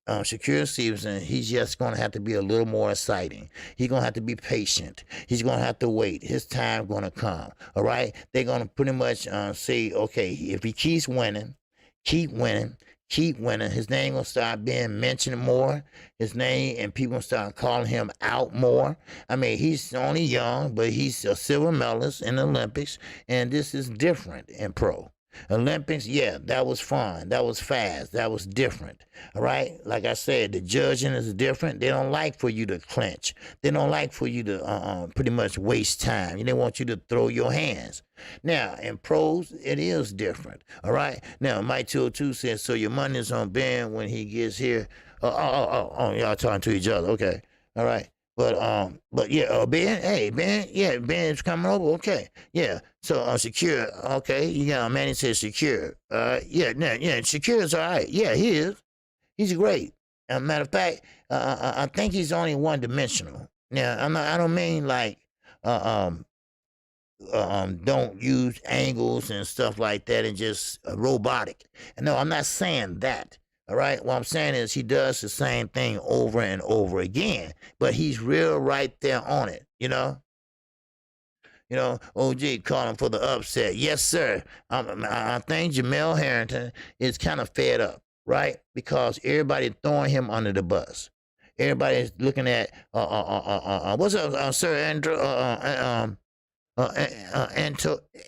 A: Shakur Stevenson, he's just going to have to be a little more exciting. He's going to have to be patient. He's going to have to wait. His time going to come, all right? They're going to pretty much say, okay, if he keeps winning, keep winning, his name going to start being mentioned more, his name, and people going to start calling him out more. I mean, he's only young, but he's a silver medalist in the Olympics, and this is different in pro. Olympics, yeah, that was fun. That was fast. That was different. All right? Like I said, the judging is different. They don't like for you to clinch. They don't like for you to pretty much waste time. They want you to throw your hands. Now, in pros, it is different. All right? Now, Mike 202 says, so your money's on Ben when he gets here. Oh, y'all talking to each other. Okay. All right. But yeah, Ben, hey, Ben, yeah, Ben's coming over, okay, yeah. So, Secure, okay, you got a man that says Secure, yeah, yeah, Secure is all right, yeah, he is, he's great. Matter of fact, I think he's only one dimensional. Now, I don't mean like, uh, um, don't use angles and stuff like that and just robotic. And no, I'm not saying that. All right. What I'm saying is he does the same thing over and over again, but he's real right there on it. OG calling for the upset. Yes, sir. I think Jamel Harrington is kind of fed up, right? Because everybody throwing him under the bus. Everybody's looking at what's up, Sir Andrew?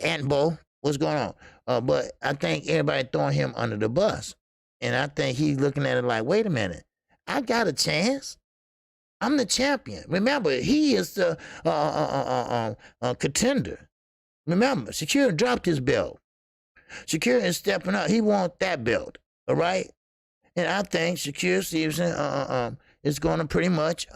A: Antbo, what's going on? But I think everybody throwing him under the bus, and I think he's looking at it like, wait a minute, I got a chance. I'm the champion. Remember, he is the contender. Remember, Secure dropped his belt. Secure is stepping up. He wants that belt. All right, and I think Secure Stevenson is going to pretty much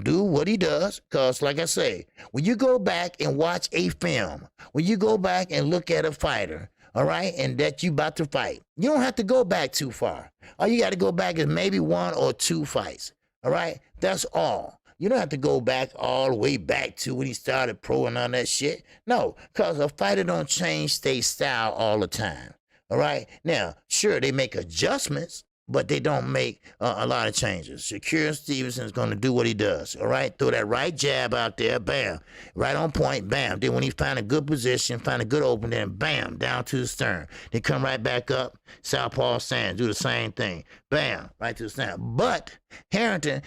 A: do what he does, because like I say, when you go back and watch a film, when you go back and look at a fighter, all right, and that you about to fight, you don't have to go back too far. All you got to go back is maybe one or two fights, all right? That's all. You don't have to go back all the way back to when he started pro and all that shit. No, because a fighter don't change their style all the time, all right? Now, sure, they make adjustments, but they don't make a lot of changes. Secure Stevenson is going to do what he does, all right? Throw that right jab out there, bam. Right on point, bam. Then when he find a good position, find a good opening, bam, down to the stern. Then come right back up, southpaw stance, do the same thing. Bam, right to the stern. But Harrington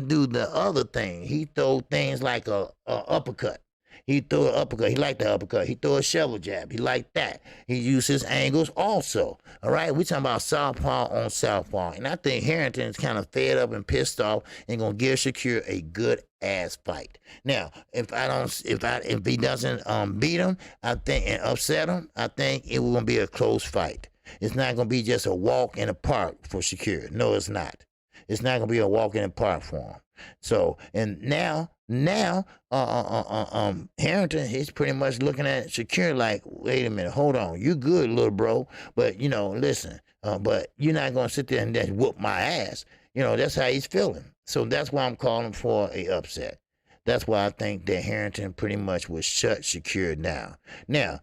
A: do the other thing. He throw things like a uppercut. He threw an uppercut. He liked the uppercut. He threw a shovel jab. He liked that. He used his angles also. All right, we talking about southpaw on southpaw, and I think Harrington is kind of fed up and pissed off and gonna give Shakir a good ass fight. Now, if he doesn't beat him, I think, and upset him, I think it will be a close fight. It's not gonna be just a walk in the park for Shakir. No, it's not. It's not gonna be a walk in the park for him. So, and now, Harrington, he's pretty much looking at Shakir like, wait a minute, hold on, you good, little bro, but listen, but you're not gonna sit there and just whoop my ass. That's how he's feeling. So that's why I'm calling for a upset. That's why I think that Harrington pretty much will shut Shakir down. Now,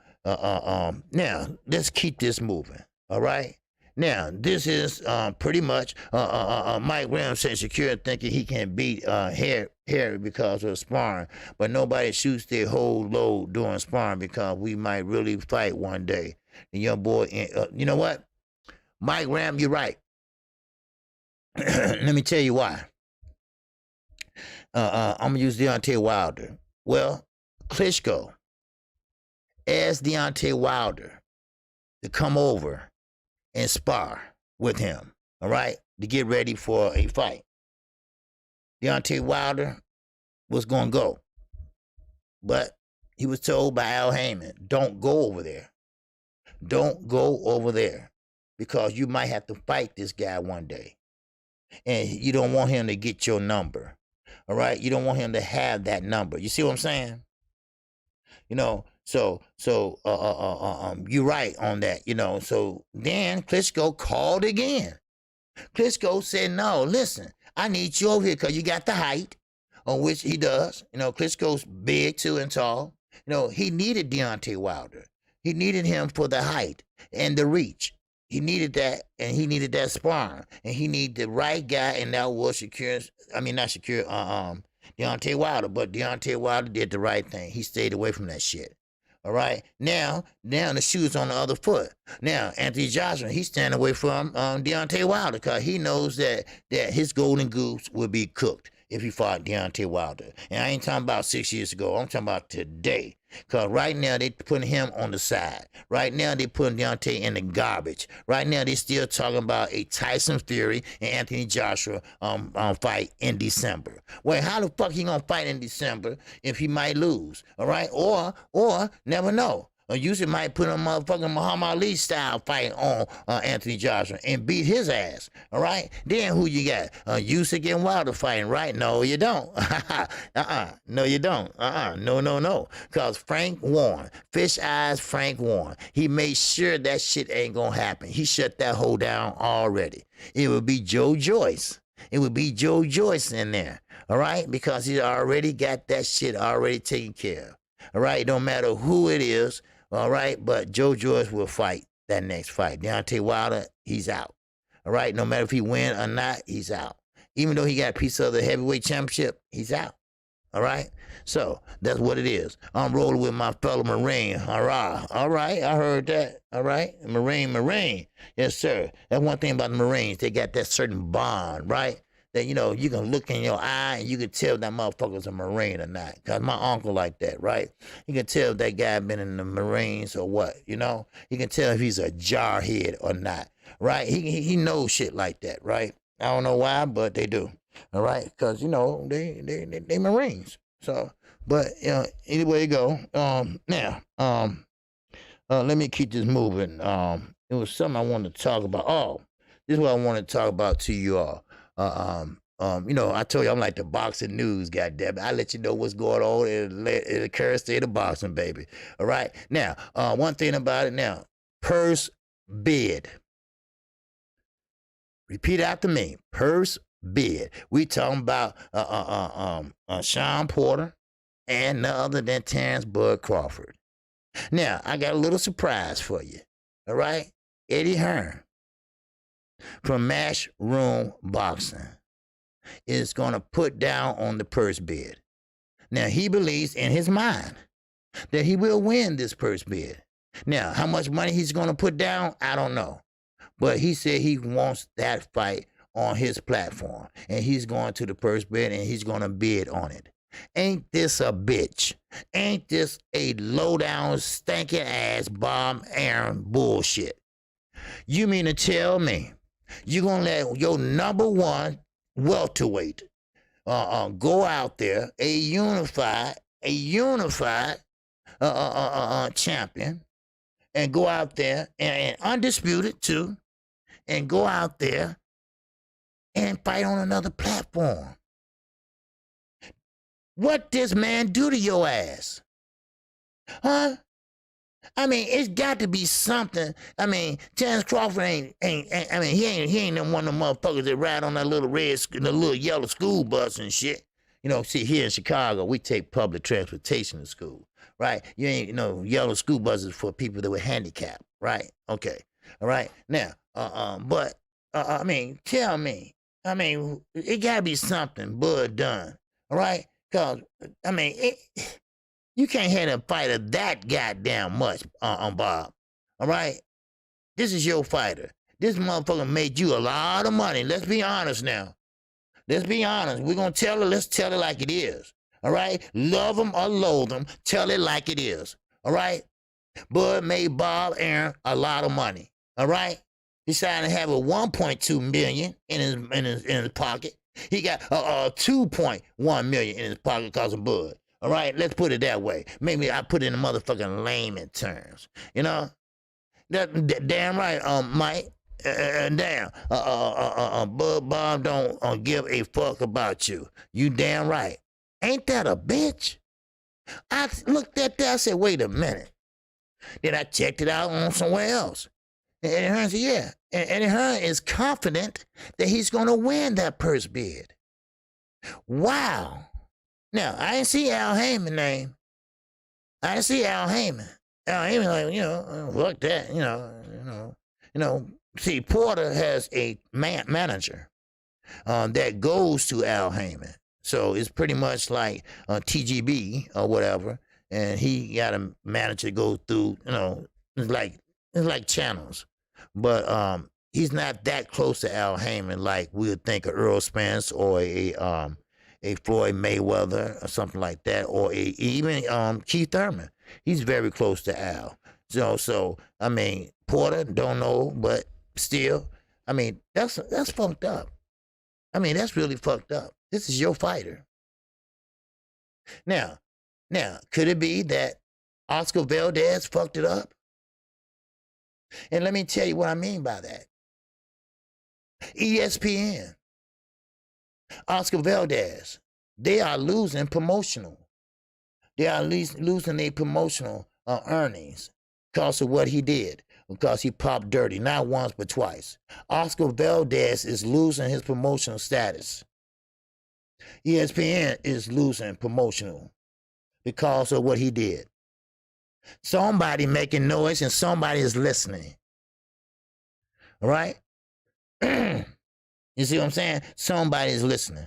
A: let's keep this moving. All right. Now, this is pretty much Mike Graham said Shakir thinking he can beat Harry because of sparring, but nobody shoots their whole load during sparring because we might really fight one day. The young boy, you know what? Mike Graham, you're right. Let me tell you why. I'm going to use Deontay Wilder. Well, Klitschko asked Deontay Wilder to come over and spar with him, all right, to get ready for a fight. Deontay Wilder was going to go, but he was told by Al Heyman, don't go over there. Don't go over there because you might have to fight this guy one day. And you don't want him to get your number, all right? You don't want him to have that number. You see what I'm saying? So you're right on that, So then Klitschko called again. Klitschko said, no, listen, I need you over here because you got the height, on which he does. Klitschko's big too and tall. He needed Deontay Wilder. He needed him for the height and the reach. He needed that, and he needed that sparring, and he needed the right guy, and that was Deontay Wilder, but Deontay Wilder did the right thing. He stayed away from that shit. All right. Now the shoe's on the other foot. Now Anthony Joshua, he's standing away from Deontay Wilder because he knows that his golden goose will be cooked if he fought Deontay Wilder. And I ain't talking about 6 years ago. I'm talking about today. Because right now they putting him on the side. Right now they putting Deontay in the garbage. Right now they still talking about a Tyson Fury and Anthony Joshua fight in December. Well, how the fuck he gonna fight in December if he might lose? All right, or never know. Usyk might put a motherfucking Muhammad Ali style fight on Anthony Joshua and beat his ass. All right. Then who you got? Usyk and Wilder fighting, right? No, you don't. No, you don't. No. Because Frank Warren, Fish Eyes Frank Warren, he made sure that shit ain't gonna happen. He shut that hole down already. It would be Joe Joyce. It would be Joe Joyce in there. All right. Because he already got that shit already taken care of. All right. It don't matter who it is. All right, but Joe Joyce will fight that next fight. Deontay Wilder, he's out. All right, no matter if he win or not, he's out. Even though he got a piece of the heavyweight championship, he's out. All right, so that's what it is. I'm rolling with my fellow Marine. Hurrah! All right, I heard that. All right, Marine. Yes, sir. That's one thing about the Marines. They got that certain bond, right? That, you know, you can look in your eye and you can tell if that motherfucker's a Marine or not. Because my uncle like that, right? You can tell if that guy been in the Marines or what, you know? You can tell if he's a jarhead or not, right? He knows shit like that, right? I don't know why, but they do, all right? Because, you know, they Marines. So, but, you know, anyway you go. Now, let me keep this moving. It was something I wanted to talk about. Oh, this is what I wanted to talk about to you all. You know, I told you I'm like the boxing news, goddamn it. I let you know what's going on in the current state of boxing, baby. All right. Now, one thing about it now, purse bid. Repeat after me. Purse bid. We talking about Sean Porter and none other than Terrence Bud Crawford. Now, I got a little surprise for you. All right. Eddie Hearn from Match Room Boxing is going to put down on the purse bid. Now, he believes in his mind that he will win this purse bid. Now, how much money he's going to put down, I don't know. But he said he wants that fight on his platform. And he's going to the purse bid and he's going to bid on it. Ain't this a bitch? Ain't this a low-down, stinking ass Bob Aaron bullshit? You mean to tell me you're going to let your number one welterweight go out there, a unified champion, and go out there, and undisputed too, and go out there and fight on another platform? What this man do to your ass? Huh? I mean, it's got to be something. I mean, Terrence Crawford ain't I mean, he ain't one of them motherfuckers that ride on that little the little yellow school bus and shit. You know, see, here in Chicago, we take public transportation to school, right? You ain't, you know, yellow school buses for people that were handicapped, right? Okay, all right. Now, I mean, tell me, I mean, it gotta be something Bud done, all right? Cause I mean, you can't have a fighter that goddamn much, Bob. All right? This is your fighter. This motherfucker made you a lot of money. Let's be honest now. Let's be honest. We're going to tell it. Let's tell it like it is. All right? Love him or loathe him. Tell it like it is. All right? Bud made Bob Aaron a lot of money. All right? He decided to have a $1.2 million in his pocket. He got 2.1 million in his pocket because of Bud. All right, let's put it that way. Maybe I put it in the motherfucking layman terms. You know, that damn right, Mike. Damn, Bob don't give a fuck about you. You damn right. Ain't that a bitch? I looked at that. I said, wait a minute. Then I checked it out on somewhere else. And Eddie Hearn said, yeah. And Eddie Hearn is confident that he's going to win that purse bid. Wow. Now, I didn't see Al Heyman name. I didn't see Al Heyman. Al Heyman, like, you know, fuck that, you know. See, Porter has a manager that goes to Al Heyman. So it's pretty much like TGB or whatever, and he got a manager go through, you know, it's like channels. But he's not that close to Al Heyman like we would think of Earl Spence or a Floyd Mayweather or something like that, or even Keith Thurman. He's very close to Al. So I mean, Porter, don't know, but still, I mean, that's fucked up. I mean, that's really fucked up. This is your fighter. Now, could it be that Oscar Valdez fucked it up. And let me tell you what I mean by that. ESPN, Oscar Valdez, they are losing promotional. They are losing their promotional earnings because of what he did. Because he popped dirty, not once but twice. Oscar Valdez is losing his promotional status. ESPN is losing promotional because of what he did. Somebody making noise and somebody is listening. All right? You see what I'm saying? Somebody is listening.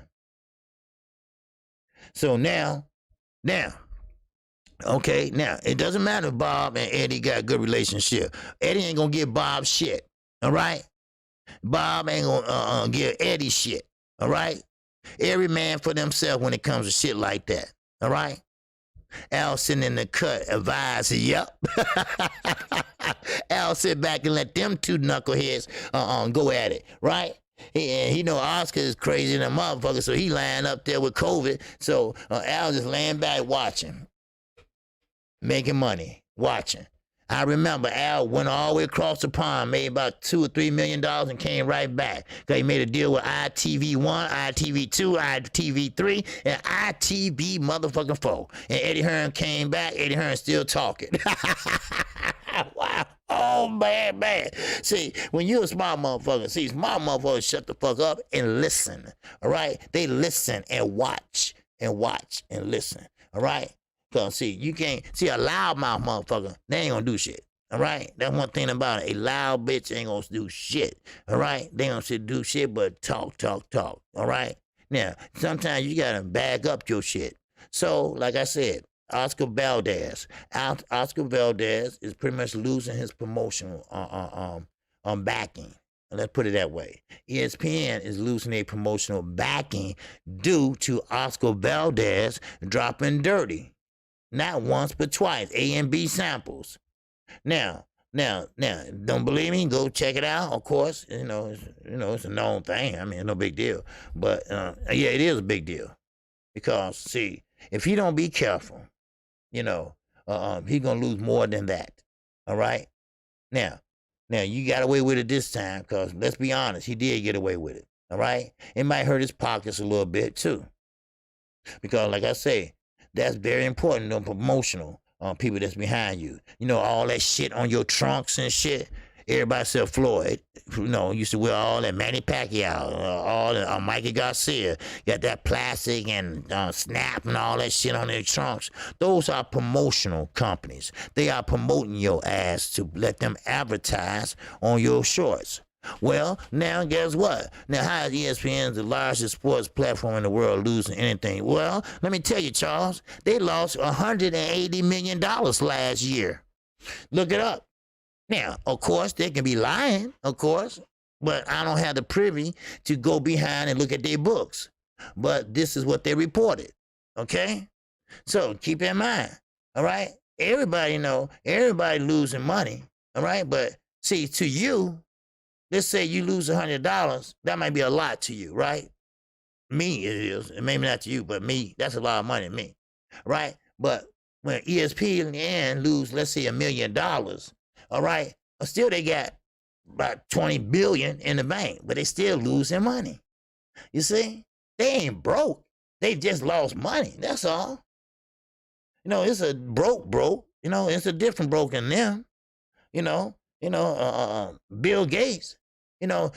A: So now, okay, now, it doesn't matter if Bob and Eddie got a good relationship. Eddie ain't gonna give Bob shit, all right? Bob ain't gonna give Eddie shit, all right? Every man for themselves when it comes to shit like that, all right? Al sitting in the cut, advise, yep. Al sit back and let them two knuckleheads go at it, right? He know Oscar is crazy than a motherfucker, so he lying up there with COVID. So Al just laying back watching, making money, watching. I remember Al went all the way across the pond, made about $2 or $3 million and came right back. Because he made a deal with ITV1, ITV2, ITV3, and ITV motherfucking 4. And Eddie Hearn came back, Eddie Hearn still talking. Wow. Oh, man. See, when you're a smart motherfucker, smart motherfuckers shut the fuck up and listen, all right? They listen and watch and listen, all right? Because, you can't, a loudmouth motherfucker, they ain't gonna do shit, all right? That's one thing about it. A loud bitch ain't gonna do shit, all right? They ain't gonna do shit but talk, all right? Now, sometimes you gotta back up your shit. So, like I said, Oscar Valdez is pretty much losing his promotional backing. Let's put it that way. ESPN is losing their promotional backing due to Oscar Valdez dropping dirty. Not once but twice. A and B samples. Now, don't believe me? Go check it out. Of course, it's a known thing. I mean, it's no big deal. But yeah, it is a big deal because if he don't be careful, he gonna lose more than that. All right. Now you got away with it this time because let's be honest, he did get away with it. All right. It might hurt his pockets a little bit too, because like I say, that's very important. The promotional people that's behind you. All that shit on your trunks and shit. Everybody said Floyd, used to wear all that. Manny Pacquiao, all that, Mikey Garcia, got that plastic and Snap and all that shit on their trunks. Those are promotional companies. They are promoting your ass to let them advertise on your shorts. Well, now guess what? Now, how is ESPN the largest sports platform in the world losing anything? Well, let me tell you, Charles, they lost $180 million last year. Look it up. Now, of course, they can be lying, of course, but I don't have the privy to go behind and look at their books. But this is what they reported, okay? So keep in mind, all right? Everybody losing money, all right? But to you, let's say you lose $100, that might be a lot to you, right? Me, it is. Maybe not to you, but me, that's a lot of money to me, right? But when ESPN lose, let's say $1 million, all right, still they got about $20 billion in the bank, but they still losing money. You see, they ain't broke. They just lost money. That's all. It's a broke. It's a different broke than them. Bill Gates.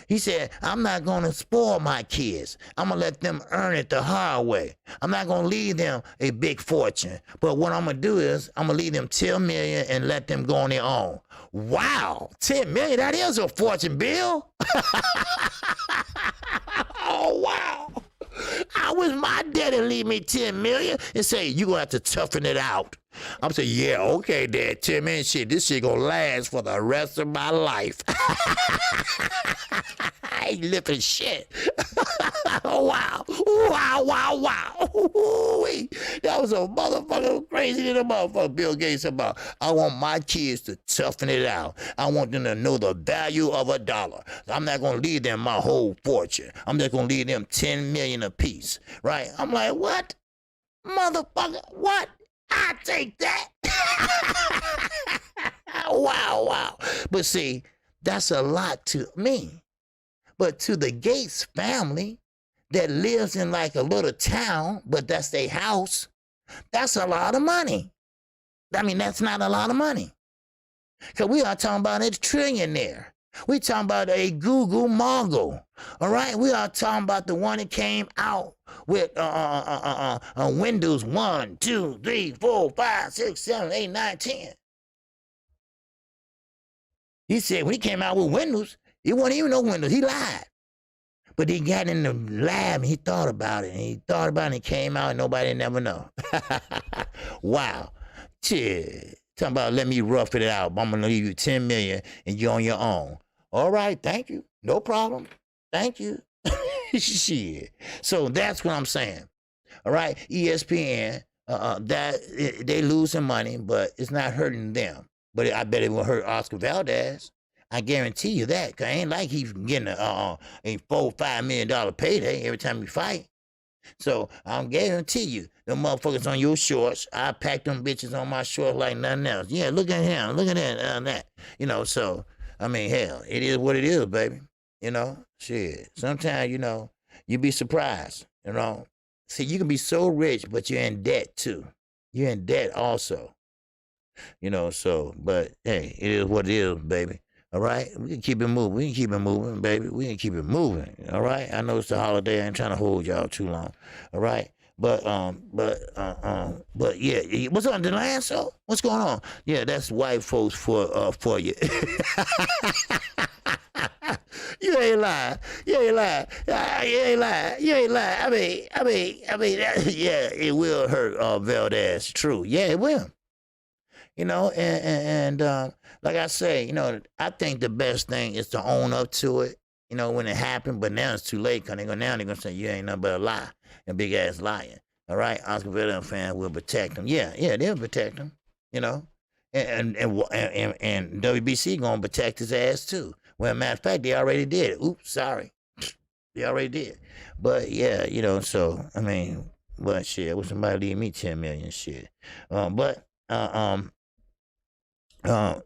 A: He said, I'm not going to spoil my kids. I'm going to let them earn it the hard way. I'm not going to leave them a big fortune. But what I'm going to do is I'm going to leave them $10 million and let them go on their own. Wow, $10 million, that is a fortune, Bill. Oh, wow. I wish my daddy leave me $10 million and say, you're going to have to toughen it out. I'm saying, yeah, okay, Dad, $10 million shit. This shit going to last for the rest of my life. I ain't living shit. Wow. That was a motherfucker crazy than a motherfucker. Bill Gates about, I want my kids to toughen it out. I want them to know the value of a dollar. I'm not going to leave them my whole fortune. I'm just going to leave them $10 million apiece, right? I'm like, what? Motherfucker, what? I take that. Wow, wow. But see, that's a lot to me. But to the Gates family that lives in like a little town, but that's their house, that's a lot of money. I mean, that's not a lot of money. Because we are talking about a trillionaire. We talking about a Google mogul. All right? We are talking about the one that came out with Windows 1, 2, 3, 4, 5, 6, 7, 8, 9, 10. He said when he came out with Windows, it wasn't even no Windows. He lied. But he got in the lab and he thought about it. And he thought about it and it came out and nobody never know. Wow. Shit. Talking about let me rough it out. I'm going to leave you $10 million and you're on your own. All right. Thank you. No problem. Thank you. Shit. So that's what I'm saying. All right. ESPN, that they losing money, but it's not hurting them. But I bet it will hurt Oscar Valdez. I guarantee you that. Cause it ain't like he's getting a $4-5 million payday every time we fight. So I'm guarantee you, them motherfuckers on your shorts, I pack them bitches on my shorts like nothing else. Yeah, look at him, look at that. You know, so I mean, hell, it is what it is, baby. You know, shit. Sometimes, you know, you be surprised. You know, see, you can be so rich, but you're in debt too. You're in debt also. You know, so, but hey, it is what it is, baby. All right, we can keep it moving. We can keep it moving, baby. We can keep it moving. All right. I know it's the holiday. I ain't trying to hold y'all too long. All right. But yeah. What's on the land? So what's going on? Yeah, that's white folks for you. You ain't lying. You ain't lying. You ain't lying. You ain't lying. I mean, yeah, it will hurt Valdez. True. Yeah, it will. You know, and like I say, you know, I think the best thing is to own up to it, you know, when it happened. But now it's too late because they're going to say you ain't nothing but a lie, a big ass liar. All right, Oscar Valdez fans will protect him. Yeah, they'll protect him. You know, and WBC gonna protect his ass too. Well, matter of fact, they already did. Oops, sorry, they already did. But yeah, you know, so I mean, but shit, would somebody leave me 10 million? Shit,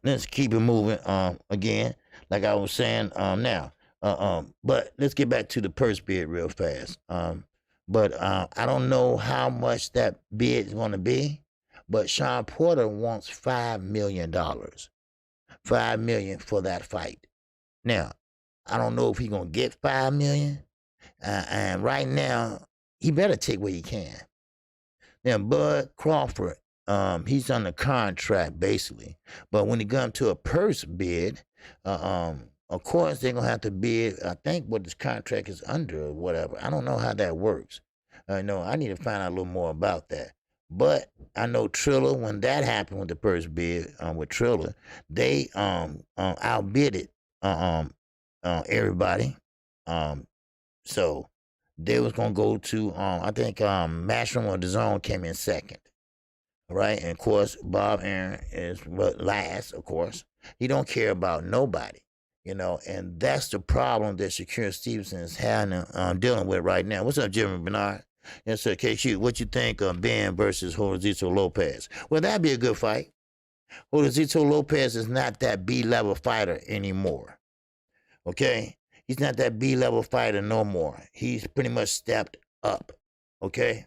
A: let's keep it moving. Again, like I was saying, now, but let's get back to the purse bid real fast. But I don't know how much that bid is going to be, but Sean Porter wants $5 million, $5 million for that fight. Now, I don't know if he's gonna get $5 million, and right now he better take what he can. Now, Bud Crawford, he's under contract basically, but when it comes to a purse bid, of course they're gonna have to bid. I think what this contract is under or whatever. I don't know how that works. No, I need to find out a little more about that. But I know Triller, when that happened with the purse bid with Triller, they outbid it everybody. So they was gonna go to I think Matchroom or the Zone came in second. Right? And of course Bob Aaron is what last, of course. He don't care about nobody. You know, and that's the problem that Shakur Stevenson is having dealing with right now. What's up, Jimmy Bernard? Yes, sir. KQ, what you think of Ben versus Josesito Lopez? Well, that'd be a good fight. Josesito Lopez is not that B-level fighter anymore. Okay? He's not that B-level fighter no more. He's pretty much stepped up. Okay?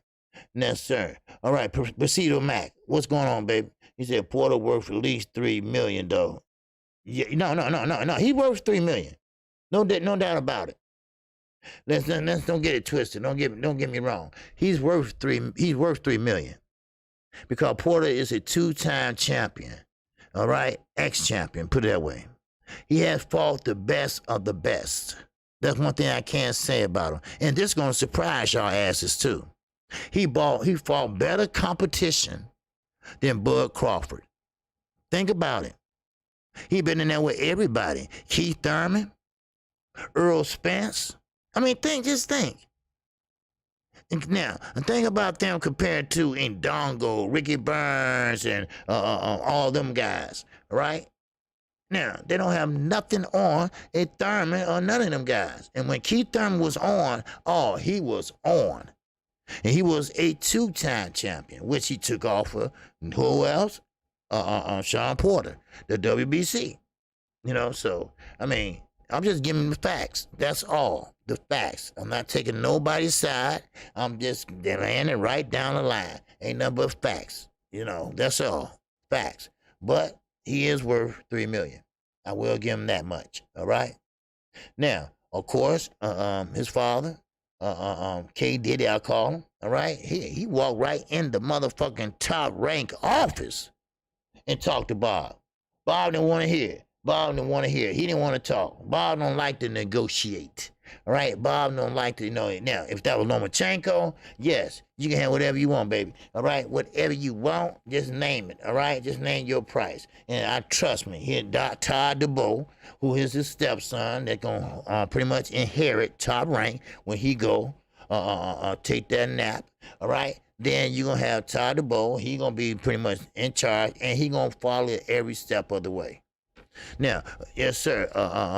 A: Yes, sir. All right, Presido Mac. What's going on, baby? He said Porter worth at least $3 million, though. Yeah, no. He worth $3 million. No doubt about it. Let's don't get it twisted. Don't get me wrong. He's worth $3 million. Because Porter is a 2-time champion. All right? Ex-champion, put it that way. He has fought the best of the best. That's one thing I can't say about him. And this is gonna surprise y'all asses too. He fought better competition than Bud Crawford. Think about it. He been in there with everybody. Keith Thurman, Earl Spence. I mean, just think. Now, think about them compared to Indongo, Ricky Burns, and all them guys, right? Now, they don't have nothing on a Thurman or none of them guys. And when Keith Thurman was on, he was on. And he was a two-time champion, which he took off of who else? Sean Porter, the WBC. So I mean, I'm just giving the facts. That's all. The facts. I'm not taking nobody's side. I'm just laying it right down the line. Ain't nothing but facts. That's all. Facts. But he is worth $3 million. I will give him that much. All right. Now, of course, his father, K Diddy, I call him. All right. He walked right in the motherfucking top rank office and talked to Bob. Bob didn't want to hear. He didn't want to talk. Bob don't like to negotiate. All right, Bob don't like to, now, if that was Lomachenko, yes, you can have whatever you want, baby. All right, whatever you want, just name it. All right, just name your price. And trust me, here, Todd DeBow, who is his stepson, that's going to pretty much inherit top rank when he go take that nap. All right, then you're going to have Todd DeBow. He going to be pretty much in charge, and he going to follow it every step of the way. Now, yes, sir,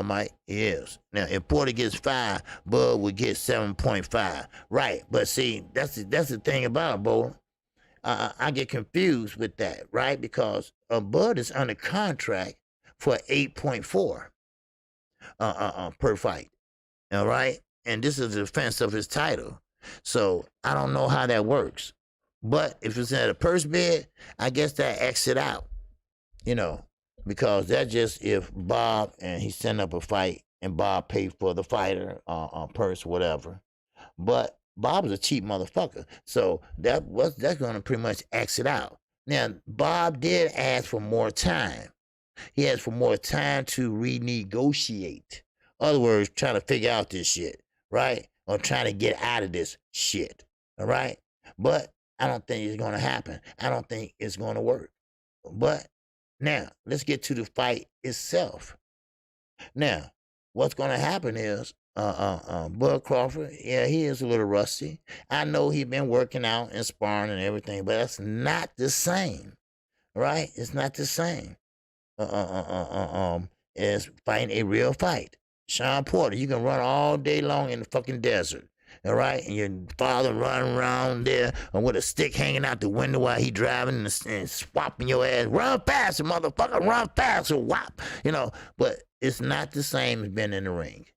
A: Mike, yes. Now, if Porter gets 5, Bud would get 7.5. Right, but see, that's the thing about it, Bo. I get confused with that, right? Because Bud is under contract for 8.4 per fight, all right? And this is the defense of his title. So I don't know how that works. But if it's at a purse bid, I guess that exit out, because that's just if Bob and he send up a fight and Bob paid for the fighter purse, whatever. But Bob is a cheap motherfucker, so that's going to pretty much exit out. Now, Bob did ask for more time. He asked for more time to renegotiate. In other words, trying to figure out this shit, right? Or trying to get out of this shit, all right? But I don't think it's going to happen. I don't think it's going to work. But now, let's get to the fight itself. Now, what's going to happen is Bud Crawford, yeah, he is a little rusty. I know he's been working out and sparring and everything, but that's not the same, right? It's not the same as fighting a real fight. Sean Porter, you can run all day long in the fucking desert. All right, and your father running around there with a stick hanging out the window while he driving and swapping your ass. Run faster, motherfucker, run faster, whop. But it's not the same as being in the ring.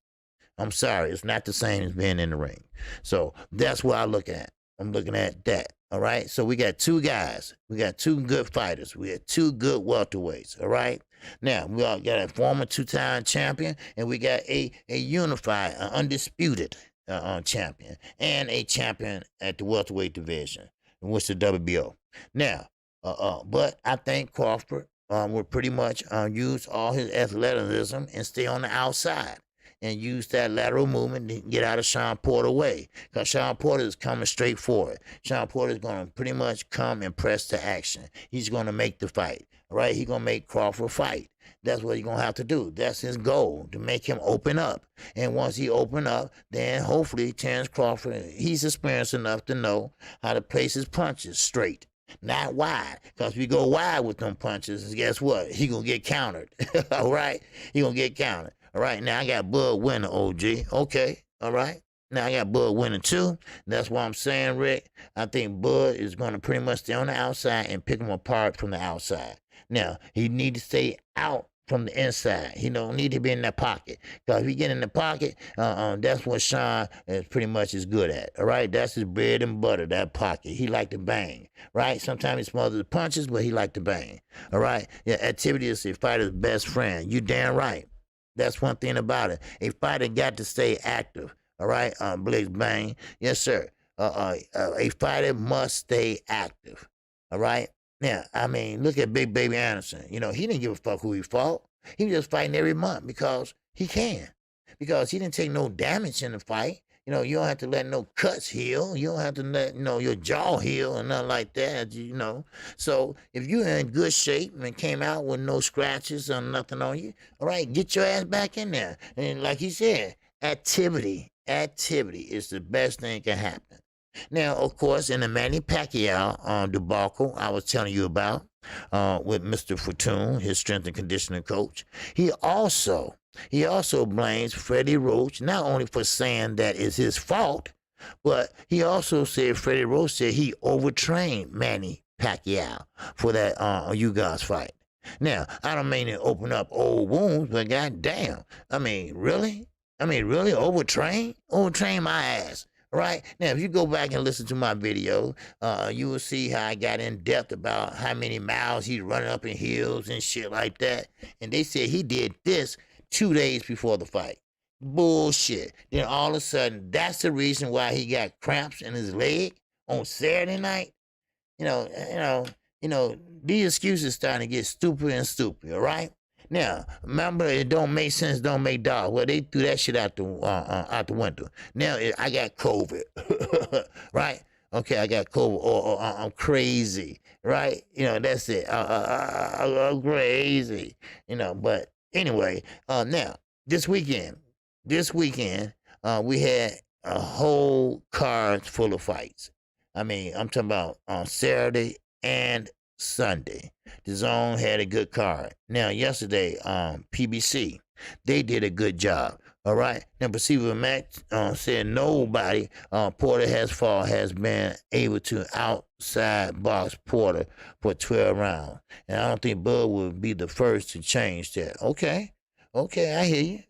A: I'm sorry, it's not the same as being in the ring. So that's what I look at. I'm looking at that. All right, so we got 2 guys. We got 2 good fighters. We got 2 good welterweights. All right. Now we all got a former 2-time champion, and we got a unified, undisputed champion and a champion at the welterweight division, which is the WBO. Now, but I think Crawford will pretty much use all his athleticism and stay on the outside and use that lateral movement to get out of Sean Porter way, because Sean Porter is coming straight forward. Sean Porter is going to pretty much come and press to action. He's going to make the fight, right? He's going to make Crawford fight. That's what he's going to have to do. That's his goal, to make him open up. And once he open up, then hopefully Terrence Crawford, he's experienced enough to know how to place his punches straight, not wide. Because if you go wide with them punches, guess what? He going to get countered. All right? He going to get countered. All right? Now, I got Bud winning, OG. Okay. All right? Now, I got Bud winning, too. That's what I'm saying, Rick. I think Bud is going to pretty much stay on the outside and pick him apart from the outside. Now, he need to stay out from the inside. He don't need to be in that pocket. Because if he get in the pocket, that's what Sean is pretty much is good at. All right? That's his bread and butter, that pocket. He like to bang. Right? Sometimes he smothers punches, but he like to bang. All right? Yeah, activity is a fighter's best friend. You damn right. That's one thing about it. A fighter got to stay active. All right? Blitz bang. Yes, sir. A fighter must stay active. All right? Now, I mean, look at Big Baby Anderson. He didn't give a fuck who he fought. He was just fighting every month because he can. Because he didn't take no damage in the fight. You don't have to let no cuts heal. You don't have to let, your jaw heal and nothing like that, So if you're in good shape and came out with no scratches or nothing on you, all right, get your ass back in there. And like he said, activity is the best thing that can happen. Now, of course, in the Manny Pacquiao debacle I was telling you about with Mr. Fortune, his strength and conditioning coach, he also blames Freddie Roach not only for saying that it's his fault, But he also said, Freddie Roach said he overtrained Manny Pacquiao for that you guys fight. Now, I don't mean to open up old wounds, but goddamn, I mean, really? I mean, really overtrain? Overtrain my ass. Right? Now, if you go back and listen to my video, you will see how I got in depth about how many miles he's running up in hills and shit like that. And they said he did this 2 days before the fight. Bullshit. Then all of a sudden, that's the reason why he got cramps in his leg on Saturday night. You know, you know, these excuses starting to get stupider and stupider, all right? Now, remember, it don't make sense, don't make dollars. Well, they threw that shit out the window. Now, I got COVID, right? Okay, I got COVID, or I'm crazy, right? That's it. I'm crazy, but anyway, now, this weekend, we had a whole card full of fights. I mean, I'm talking about on Saturday and Sunday. The Zone had a good card. Now, yesterday, PBC, they did a good job. All right. Now, Perceiver Mac said nobody, Porter has been able to outside box Porter for 12 rounds. And I don't think Bud would be the first to change that. Okay, I hear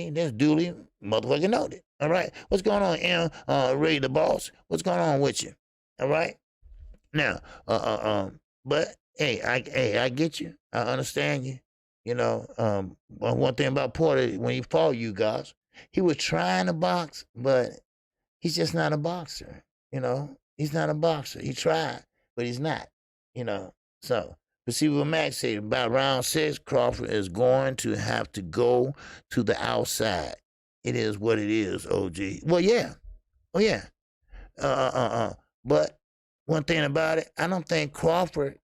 A: you. That's duly motherfucking noted. All right. What's going on, M? Ray the Boss? What's going on with you? All right. Now, but hey, I get you. I understand you. One thing about Porter, when he fought you guys, he was trying to box, but he's just not a boxer. He's not a boxer. He tried, but he's not. So Receiver Max said about round 6, Crawford is going to have to go to the outside. It is what it is, OG. Well, yeah. Oh, yeah. But one thing about it, I don't think Crawford,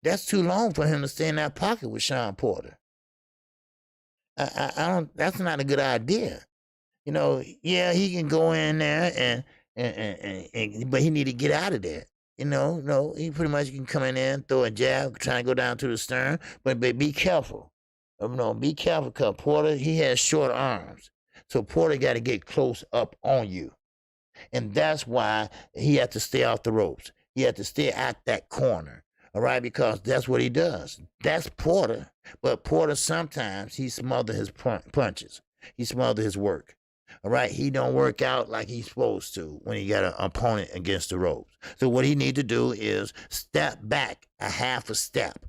A: that's too long for him to stay in that pocket with Sean Porter. I don't, that's not a good idea. Yeah, he can go in there and but he need to get out of there. No, he pretty much can come in there and throw a jab, trying to go down to the stern, but be careful. Be careful, because Porter, he has short arms. So Porter got to get close up on you. And that's why he had to stay off the ropes. He had to stay at that corner, all right, because that's what he does. That's Porter. But Porter, sometimes he smothers his punches. He smothers his work. All right, he don't work out like he's supposed to when he got an opponent against the ropes. So what he need to do is step back a half a step,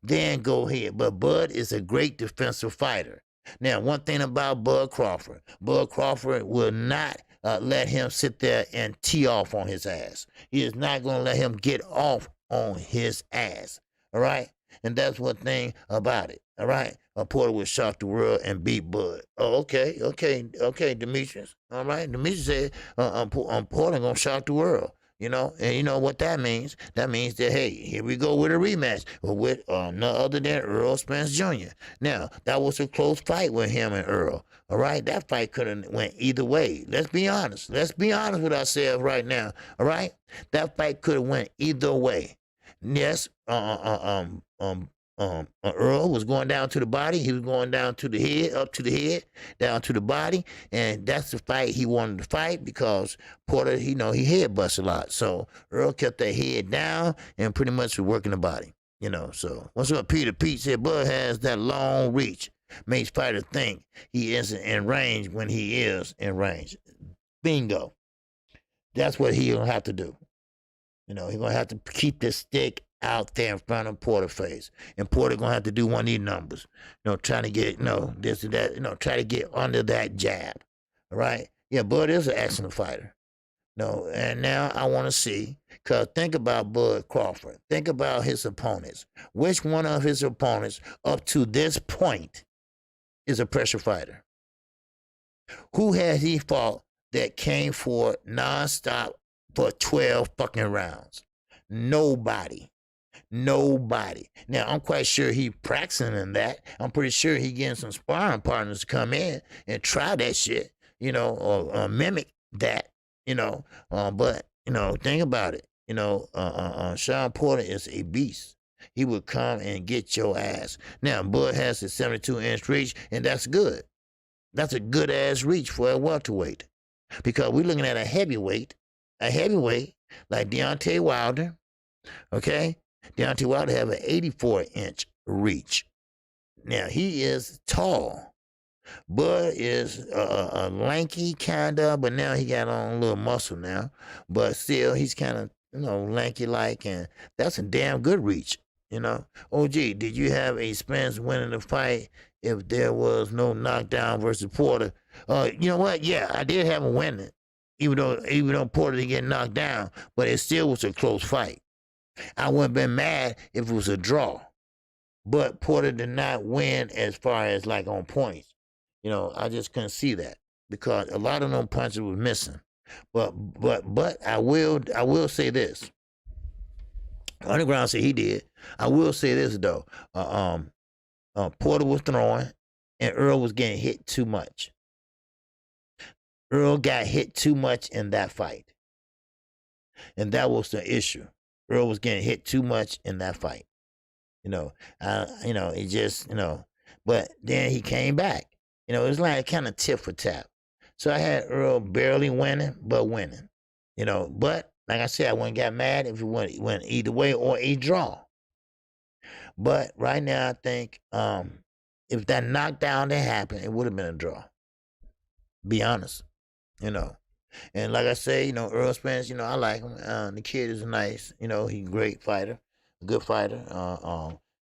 A: then go ahead. But Bud is a great defensive fighter. Now, one thing about Bud Crawford will not let him sit there and tee off on his ass. He is not going to let him get off on his ass. All right? And that's one thing about it. All right? Porter will shock the world and beat Bud. Oh, okay, Demetrius. All right? Demetrius said Porter going to shock the world. And you know what that means? That means that, hey, here we go with a rematch with none other than Earl Spence Jr. Now, that was a close fight with him and Earl. All right? That fight could have went either way. Let's be honest. Let's be honest with ourselves right now. All right? That fight could have went either way. Yes, Earl was going down to the body. He was going down to the head, up to the head, down to the body. And that's the fight he wanted to fight, because Porter, he head busts a lot. So Earl kept that head down and pretty much was working the body. So what's up, Peter? Pete said Bud has that long reach. Makes fighter think he isn't in range when he is in range. Bingo. That's what he'll have to do. He's going to have to keep the stick out there in front of Porter's face. And Porter going to have to do one of these numbers. Trying to get, this and that, try to get under that jab. All right? Yeah, Bud is an excellent fighter. And now I want to see, because think about Bud Crawford. Think about his opponents. Which one of his opponents up to this point is a pressure fighter? Who has he fought that came for nonstop for 12 fucking rounds? Nobody. Now, I'm quite sure he practicing in that. I'm pretty sure he getting some sparring partners to come in and try that shit, or mimic that, but, think about it. Sean Porter is a beast. He would come and get your ass. Now, Bud has a 72-inch reach, and that's good. That's a good-ass reach for a welterweight. because we're looking at a heavyweight like Deontay Wilder. Okay, Deontay Wilder have an 84-inch reach. Now he is tall. Bud is a lanky kind of, but now he got on a little muscle now. But still, he's kind of lanky like, and that's a damn good reach. OG, did you have a Spence winning the fight if there was no knockdown versus Porter? You know what? Yeah, I did have him winning, even though Porter didn't get knocked down, but it still was a close fight. I wouldn't have been mad if it was a draw, but Porter did not win as far as like on points. I just couldn't see that because a lot of them punches was missing. But I will say this. Underground said he did. I will say this though. Porter was throwing, and Earl was getting hit too much. Earl got hit too much in that fight, and that was the issue. Earl was getting hit too much in that fight. He just but then he came back. It was like kind of tit for tat. So I had Earl barely winning, but winning. But like I said, I wouldn't get mad if it went either way or a draw. But right now, I think if that knockdown didn't happen, it would have been a draw. Be honest, And like I say, Earl Spence, I like him. The kid is nice. He's a great fighter, a good fighter,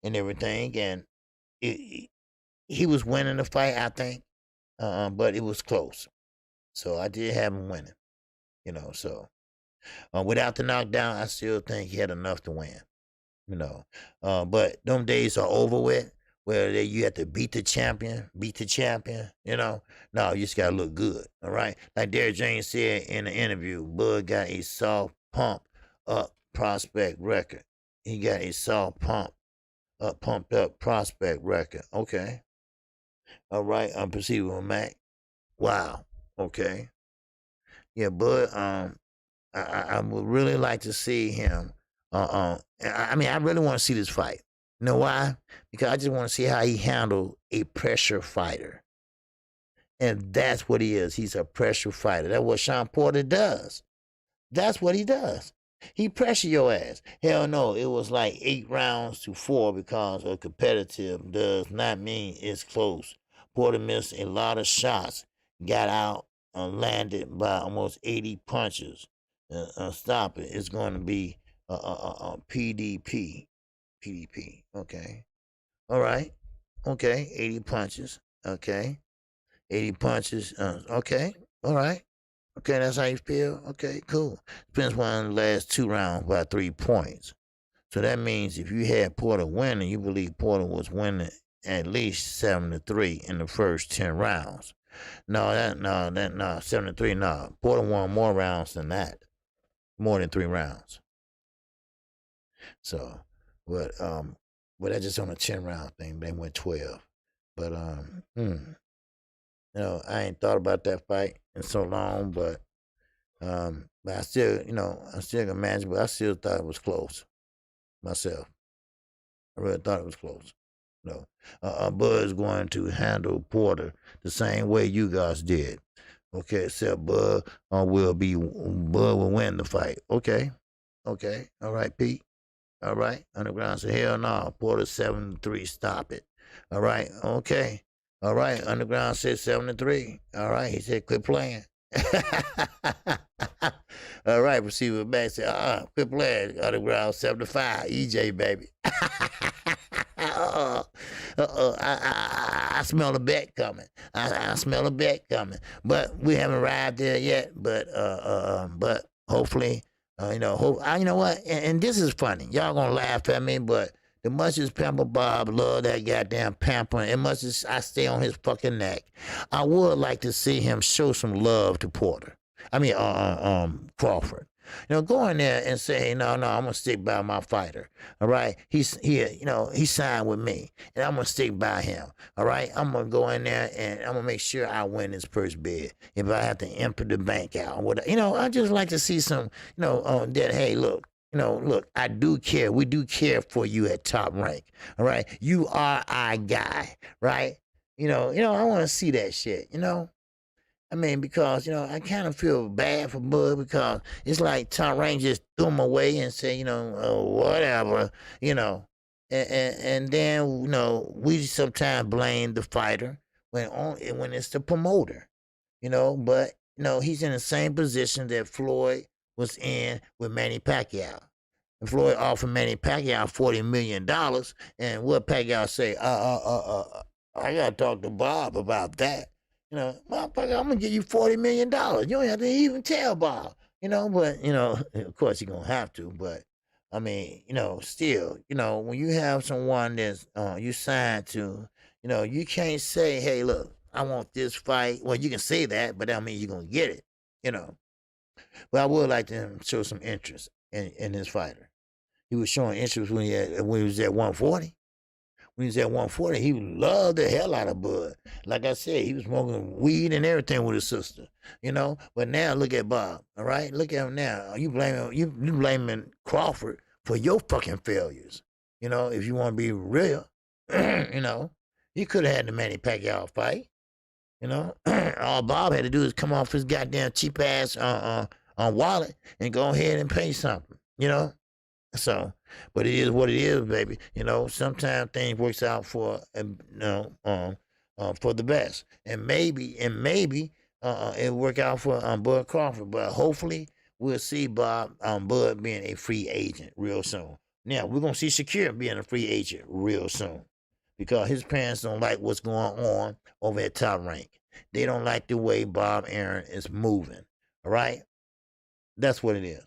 A: and everything. And he was winning the fight, I think, but it was close. So I did have him winning, So without the knockdown, I still think he had enough to win, But them days are over with, where you have to beat the champion. No, you just got to look good, all right? Like Derrick James said in the interview, Bud got a soft pump up prospect record. He got a soft pumped up prospect record. Okay. All right, I'm proceeding with Mac. Wow. Okay. Yeah, Bud. I would really like to see him. I really want to see this fight. You know why? Because I just want to see how he handled a pressure fighter, and that's what he is. He's a pressure fighter. That's what Sean Porter does. That's what he does. He pressure your ass. Hell no, it was like 8 rounds to 4 because a competitive does not mean it's close. Porter missed a lot of shots, got out, landed by almost 80 punches. Stop it. It's going to be PDP. PDP. Okay. All right. Okay. 80 punches. Okay. 80 punches. Okay. All right. Okay, that's how you feel? Okay, cool. Spence won the last 2 rounds by 3 points. So that means if you had Porter winning, you believe Porter was winning at least 7-3 in the first 10 rounds. No, 7-3, no. Porter won more rounds than that. More than 3 rounds. So, but that's just on a 10-round thing. They went 12. But I ain't thought about that fight in so long, but I still, I still can imagine, but I still thought it was close myself. I really thought it was close. Bud's going to handle Porter the same way you guys did. Okay, except Bud will win the fight. Okay, all right, Pete. All right, Underground said, hell no, Porter 7-3, stop it. All right, okay. All right, Underground said 7-3. All right, he said quit playing. All right, proceed with Max said, quit playing. Underground 7-5, EJ baby. I smell a bet coming. I smell a bet coming, but we haven't arrived there yet. But hopefully, you know what? And this is funny. Y'all gonna laugh at me, but as much as Pamper Bob love that goddamn pampering, as much as I stay on his fucking neck, I would like to see him show some love to Porter. I mean, Crawford. Go in there and say, hey, no, I'm gonna stick by my fighter. All right, he signed with me, and I'm gonna stick by him. All right, I'm gonna go in there and I'm gonna make sure I win this first bid. If I have to empty the bank out, I just like to see some, that. Hey, look. Look, I do care. We do care for you at Top Rank. All right, you are our guy, right? I want to see that shit. I mean, because, I kind of feel bad for Bud because it's like Tom Rain just threw him away and said, oh, whatever, you know. And then, we sometimes blame the fighter when it's the promoter, but, he's in the same position that Floyd was in with Manny Pacquiao. And Floyd offered Manny Pacquiao $40 million, and what Pacquiao say? I gotta talk to Bob about that. Motherfucker, I'm gonna give you $40 million. You don't have to even tell Bob. But of course you're gonna have to. But I mean, still, when you have someone that's you signed to, you can't say, hey, look, I want this fight. Well, you can say that, but that means you're gonna get it. But I would like to show some interest in this fighter. He was showing interest when he was at 140. When he was at 140, he loved the hell out of Bud. Like I said, he was smoking weed and everything with his sister, But now look at Bob, all right? Look at him now. You blaming Crawford for your fucking failures, if you want to be real, He could have had the Manny Pacquiao fight, All Bob had to do is come off his goddamn cheap ass wallet and go ahead and pay something, So, but it is what it is, baby. Sometimes things works out for the best, and maybe it'll work out for Bud Crawford. But hopefully, we'll see Bud being a free agent real soon. Now we're gonna see Shakir being a free agent real soon because his parents don't like what's going on over at Top Rank. They don't like the way Bob Arum is moving. All right, that's what it is.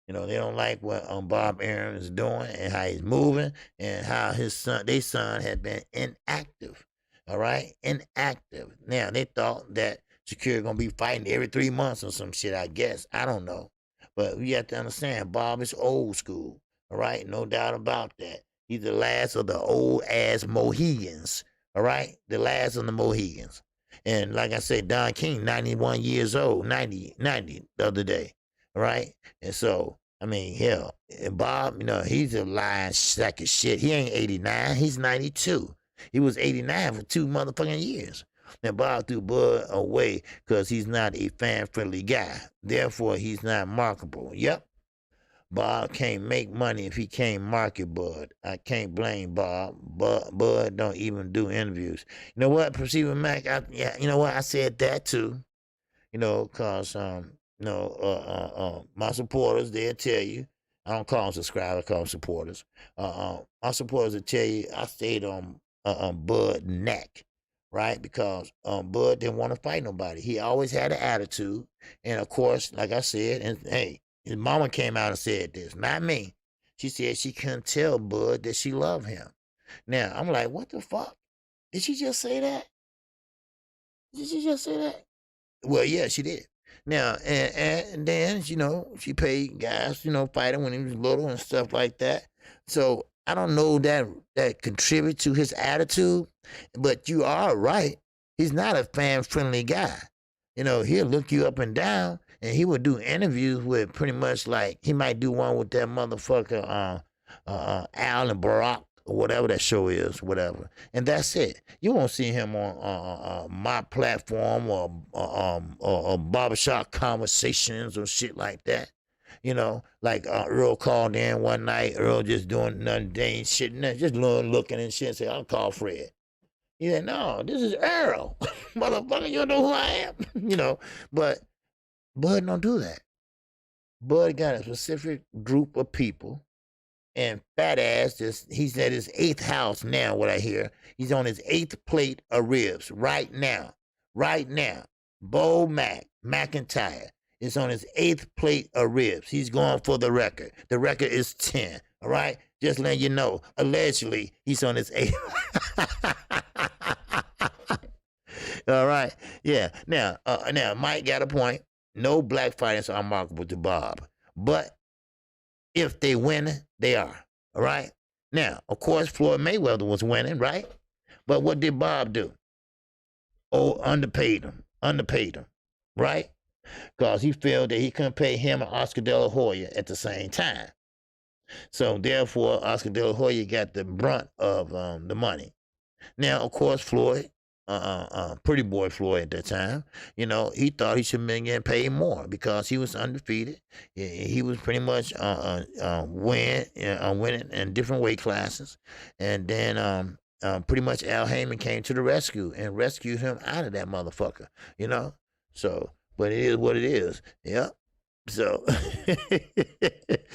A: They don't like what Bob Arum is doing and how he's moving and how their son has been inactive. All right, inactive. Now they thought that Shakir gonna be fighting every 3 months or some shit. I guess I don't know, but you have to understand Bob is old school. All right, no doubt about that. He's the last of the old ass Mohegans. All right, the last of the Mohegans. And like I said, Don King, 91 years old, 90 the other day. All right, and so. I mean, hell, Bob, he's a lying sack of shit. He ain't 89. He's 92. He was 89 for 2 motherfucking years. And Bob threw Bud away because he's not a fan-friendly guy. Therefore, he's not marketable. Yep. Bob can't make money if he can't market Bud. I can't blame Bob. Bud don't even do interviews. You know what, Perceiver Mac? You know what? I said that too. Because my supporters, they'll tell you. I don't call them subscribers, I call them supporters. My supporters will tell you I stayed on Bud neck, right? Because Bud didn't want to fight nobody. He always had an attitude. And of course, like I said, and hey, his mama came out and said this, not me. She said she couldn't tell Bud that she loved him. Now, I'm like, what the fuck? Did she just say that? Did she just say that? Well, yeah, she did. Now, and then, she paid guys, fighting when he was little and stuff like that. So I don't know that contribute to his attitude, but you are right. He's not a fan-friendly guy. He'll look you up and down, and he would do interviews with pretty much like, he might do one with that motherfucker, Al and Barack, or whatever that show is, whatever. And that's it. You won't see him on my platform or barbershop conversations or shit like that. Like Earl called in one night. Earl just doing nothing, dang shit, just looking and shit and say, I'll call Fred. He said, no, this is Earl. Motherfucker, you don't know who I am. But Bud don't do that. Bud got a specific group of people. And fat ass, he's at his 8th house now, what I hear. He's on his 8th plate of ribs right now. Right now. Bo McIntyre is on his 8th plate of ribs. He's going for the record. The record is 10. All right? Just letting you know. Allegedly, he's on his 8th. All right? Yeah. Now, Mike got a point. No black fighters are marketable to Bob. But if they win, they are. All right? Now, of course, Floyd Mayweather was winning, right? But what did Bob do? Oh, underpaid him, right? Because he felt that he couldn't pay him and Oscar De La Hoya at the same time. So, therefore, Oscar De La Hoya got the brunt of the money. Now, of course, Floyd Pretty Boy Floyd at that time. You know, he thought he should have been getting paid more because he was undefeated. He was pretty much winning in different weight classes, and then pretty much Al Heyman came to the rescue and rescued him out of that motherfucker. You know, so but it is what it is. Yep. So,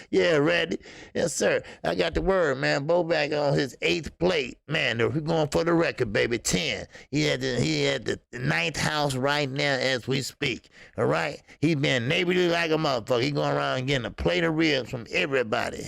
A: yeah, Randy. Yes, sir. I got the word, man. Bobak on his 8th plate. Man, we're going for the record, baby. 10. He had the 9th house right now as we speak. All right? He been neighborly like a motherfucker. He going around getting a plate of ribs from everybody.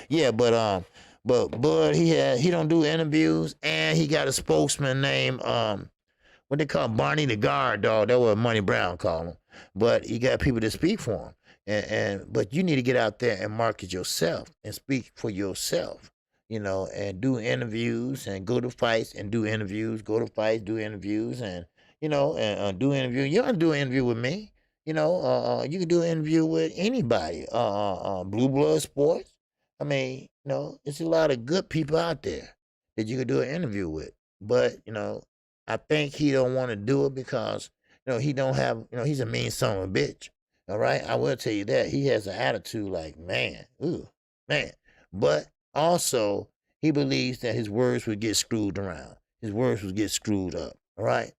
A: Yeah, but Bud, he don't do interviews, and he got a spokesman named what they call Barney the Guard Dog. That's what Money Brown call him. But you got people to speak for him, but you need to get out there and market yourself and speak for yourself, you know, and do interviews and go to fights and do interviews, go to fights, do interviews, and you know, and do interviews. You don't have to do an interview with me, you know. You can do an interview with anybody. Blue Blood Sports. I mean, you know, there's a lot of good people out there that you could do an interview with, but you know, I think he don't want to do it because you know, he don't have, you know, he's a mean son of a bitch. All right. I will tell you that. He has an attitude like, man, ooh, man. But also, he believes that his words would get screwed around. His words would get screwed up. All right.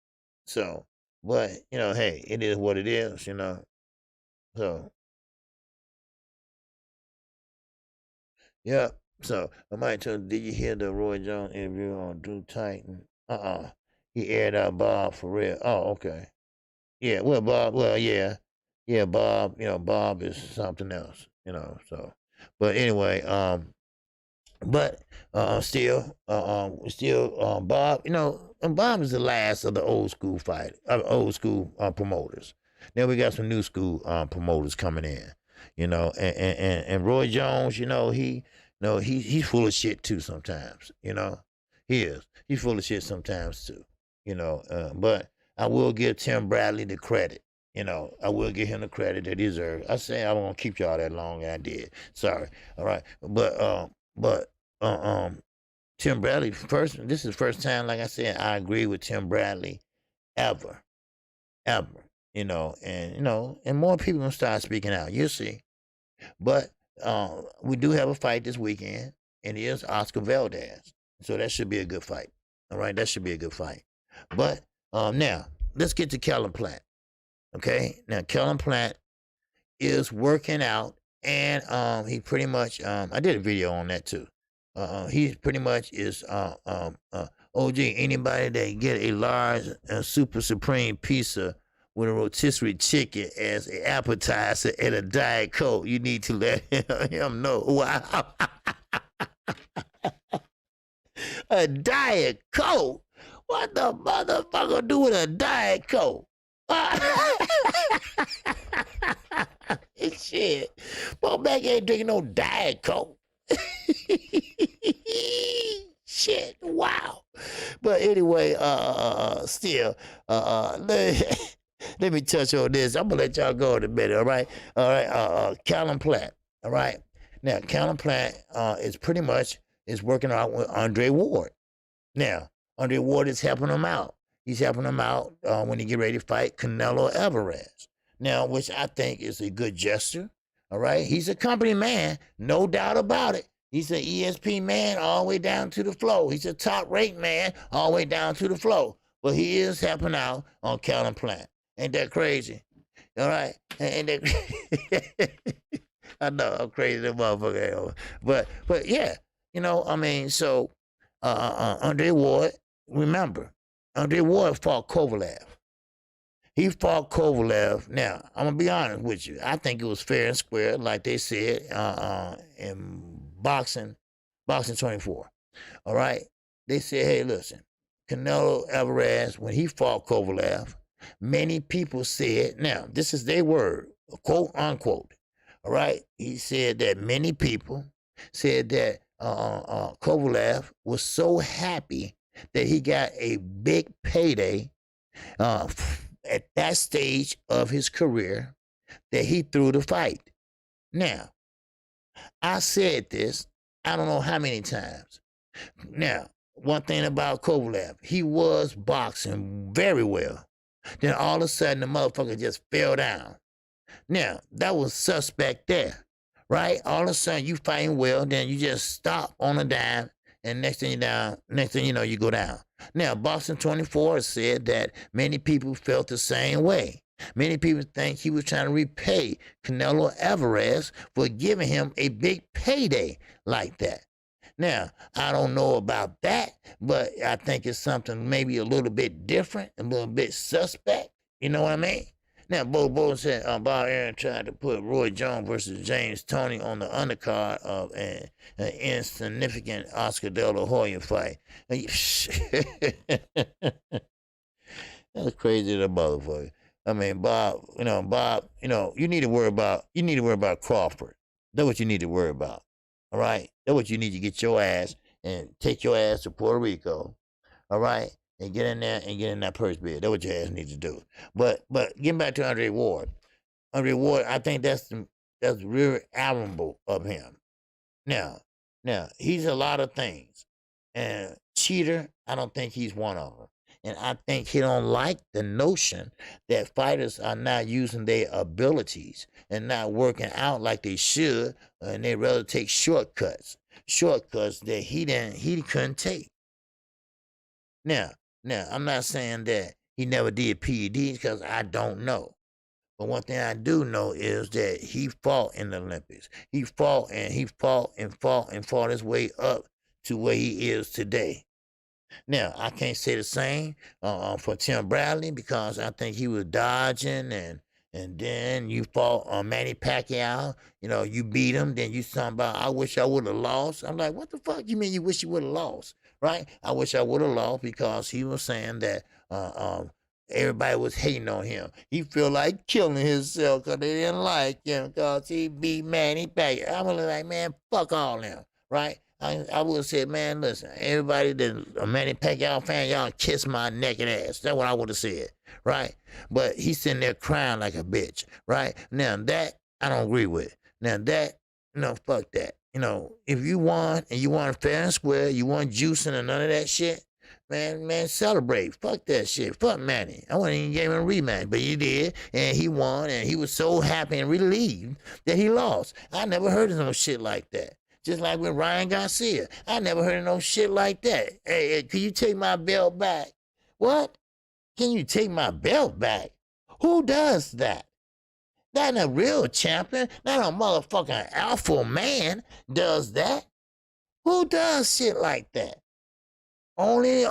A: So, but, you know, hey, it is what it is, you know. So, yeah. So, I might tell, did you hear the Roy Jones interview on Drew Titan? He aired out Bob for real. Oh, okay. Yeah, well, Bob, well, yeah, yeah, Bob, you know, Bob is something else, you know. So, but anyway, but Bob, you know, and Bob is the last of the old school old school promoters. Then we got some new school promoters coming in, you know, and Roy Jones, you know, he's full of shit too sometimes, you know, he is. He's full of shit sometimes too, you know, but. I will give Tim Bradley the credit. You know, I will give him the credit that he deserves. I say I won't keep y'all that long. I did. Sorry. All right. But Tim Bradley first. This is the first time, like I said, I agree with Tim Bradley ever, ever. You know, and more people gonna start speaking out. You'll see. But we do have a fight this weekend, and it is Oscar Valdez. So that should be a good fight. All right, that should be a good fight. But now let's get to Kellen Platt. Okay, now Kellen Platt is working out, and he pretty much I did a video on that too. He pretty much is OG. Anybody that get a large super supreme pizza with a rotisserie chicken as an appetizer and a Diet Coke, you need to let him know. Wow. A Diet Coke? What the motherfucker do with a Diet Coke? Shit. Well, back ain't drinking no Diet Coke. Shit, wow. But anyway, still, let me touch on this. I'm gonna let y'all go in a minute, all right? All right, Callum Platt, all right? Now, Callum Platt is pretty much is working out with Andre Ward. Now, Andre Ward is helping him out. He's helping him out when he get ready to fight Canelo Alvarez. Now, which I think is a good gesture, all right? He's a company man, no doubt about it. He's an ESP man all the way down to the flow. He's a top rate man all the way down to the flow. But he is helping out on Callum Platt. Ain't that crazy? All right? Ain't that I know, I'm crazy, that motherfucker. But yeah, you know, I mean, so Andre Ward, remember, Andre Ward fought Kovalev. He fought Kovalev. Now, I'm going to be honest with you. I think it was fair and square, like they said in Boxing 24. All right? They said, hey, listen, Canelo Alvarez, when he fought Kovalev, many people said, now, this is their word, quote, unquote. All right? He said that many people said that Kovalev was so happy that he got a big payday at that stage of his career that he threw the fight. Now, I said this, I don't know how many times. Now, one thing about Kovalev, he was boxing very well. Then all of a sudden, the motherfucker just fell down. Now, that was suspect there, right? All of a sudden, you fighting well, then you just stop on a dime, and next thing you down, next thing you know, you go down. Now, Boxing 24 said that many people felt the same way. Many people think he was trying to repay Canelo Alvarez for giving him a big payday like that. Now, I don't know about that, but I think it's something maybe a little bit different, a little bit suspect. You know what I mean? Now, Bo said Bob Aaron tried to put Roy Jones versus James Toney on the undercard of an insignificant Oscar De La Hoya fight. That's crazy, the motherfucker. I mean, Bob, you need to worry about Crawford. That's what you need to worry about. All right? That's what you need to get your ass and take your ass to Puerto Rico. All right? And get in there and get in that purse bid. That's what your ass needs to do. But getting back to Andre Ward. Andre Ward, I think that's really admirable of him. Now, he's a lot of things. And cheater, I don't think he's one of them. And I think he don't like the notion that fighters are not using their abilities and not working out like they should, and they rather take shortcuts that he couldn't take. Now, I'm not saying that he never did PEDs because I don't know. But one thing I do know is that he fought in the Olympics. He fought his way up to where he is today. Now, I can't say the same for Tim Bradley because I think he was dodging and then you fought Manny Pacquiao. You beat him. Then you talking about, I wish I would have lost. I'm like, what the fuck you mean you wish you would have lost, right? I wish I would have lost because he was saying that everybody was hating on him. He feel like killing himself because they didn't like him because he beat Manny Pacquiao. I'm like, man, fuck all them, right? I would have said, man, listen, everybody that's a Manny Pacquiao fan, y'all kiss my naked ass. That's what I would have said, right? But he's sitting there crying like a bitch, right? Now, that I don't agree with. Now, that, fuck that. If you won and you won fair and square, you won juicing and none of that shit, man, celebrate. Fuck that shit. Fuck Manny. I wouldn't even give him a rematch, but he did, and he won, and he was so happy and relieved that he lost. I never heard of no shit like that. Just like with Ryan Garcia. I never heard of no shit like that. Hey, can you take my belt back? What? Can you take my belt back? Who does that? Not a real champion. Not a motherfucking alpha man does that. Who does shit like that? Only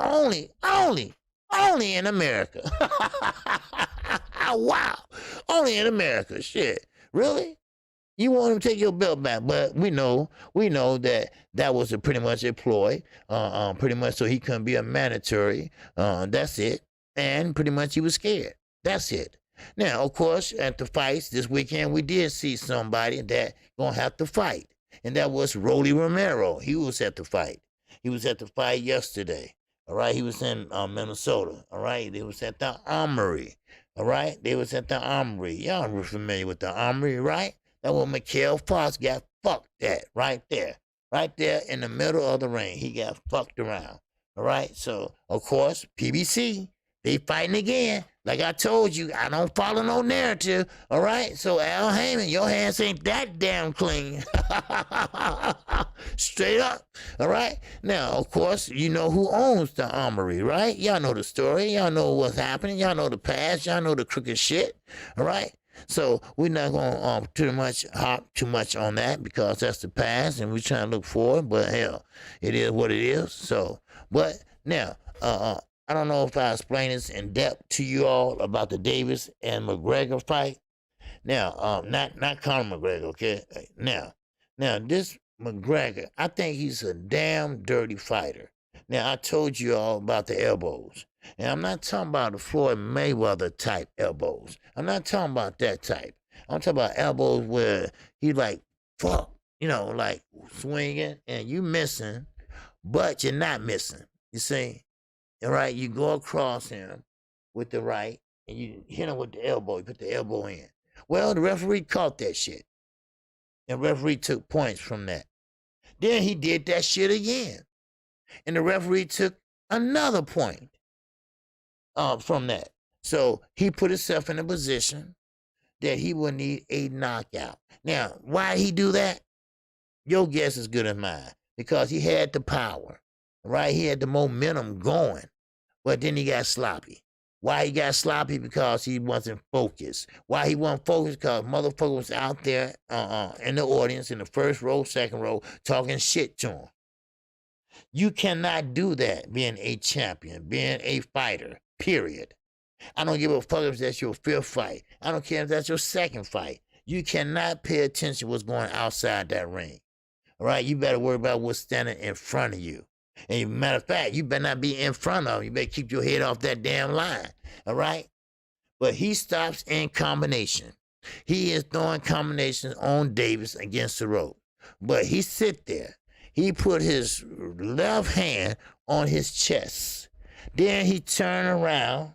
A: in America. Wow. Only in America. Shit. Really? You want him to take your belt back, but we know that was pretty much a ploy, pretty much so he couldn't be a mandatory. That's it, and pretty much he was scared. That's it. Now, of course, at the fights this weekend, we did see somebody that gonna have to fight, and that was Rolly Romero. He was at the fight. He was at the fight yesterday. All right, he was in Minnesota. All right, they was at the Armory. All right, they was at the Armory. Y'all are familiar with the Armory, right? That when Mikhail Fox got fucked at right there in the middle of the ring. He got fucked around. All right. So, of course, PBC, they fighting again. Like I told you, I don't follow no narrative. All right. So, Al Heyman, your hands ain't that damn clean. Straight up. All right. Now, of course, you know who owns the Armory, right? Y'all know the story. Y'all know what's happening. Y'all know the past. Y'all know the crooked shit. All right. So we're not going to hop too much on that because that's the past and we're trying to look forward. But hell, it is what it is. So, but now, I don't know if I explained this in depth to you all about the Davis and McGregor fight. Now, not Conor McGregor, okay? Now, this McGregor, I think he's a damn dirty fighter. Now, I told you all about the elbows. And I'm not talking about the Floyd Mayweather type elbows. I'm not talking about that type. I'm talking about elbows where he like, fuck, like swinging and you missing, but you're not missing. You see? All right, you go across him with the right and you hit him with the elbow. You put the elbow in. Well, the referee caught that shit. And the referee took points from that. Then he did that shit again. And the referee took another point from that. So he put himself in a position that he would need a knockout. Now, why he do that? Your guess is good as mine. Because he had the power, right? He had the momentum going, but then he got sloppy. Why he got sloppy? Because he wasn't focused. Why he wasn't focused? Because motherfucker was out there in the audience in the first row, second row, talking shit to him. You cannot do that being a champion, being a fighter, period. I don't give a fuck if that's your fifth fight. I don't care if that's your second fight. You cannot pay attention to what's going outside that ring. All right? You better worry about what's standing in front of you. And matter of fact, you better not be in front of him. You better keep your head off that damn line. All right? But he stops in combination. He is throwing combinations on Davis against the rope. But he sit there. He put his left hand on his chest. Then he turned around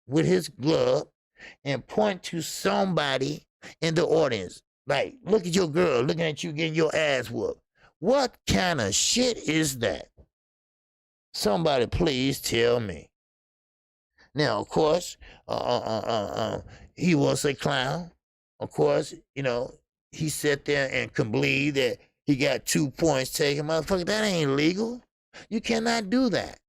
A: with his glove and point to somebody in the audience. Like, look at your girl looking at you getting your ass whooped. What kind of shit is that? Somebody please tell me. Now, of course, he was a clown. Of course, you know, he sat there and could believe that he got 2 points taken. Motherfucker, that ain't legal. You cannot do that.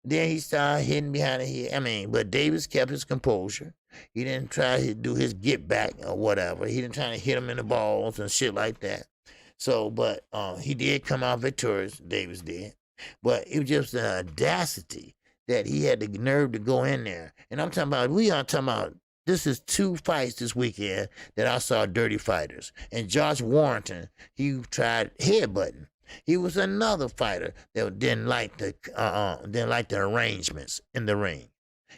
A: Then he started hitting behind the head. But Davis kept his composure. He didn't try to do his get back or whatever. He didn't try to hit him in the balls and shit like that. So, but he did come out victorious, Davis did. But it was just the audacity that he had the nerve to go in there. And I'm talking about, this is 2 fights this weekend that I saw dirty fighters. And Josh Warrington, he tried headbutting. He was another fighter that didn't like the arrangements in the ring.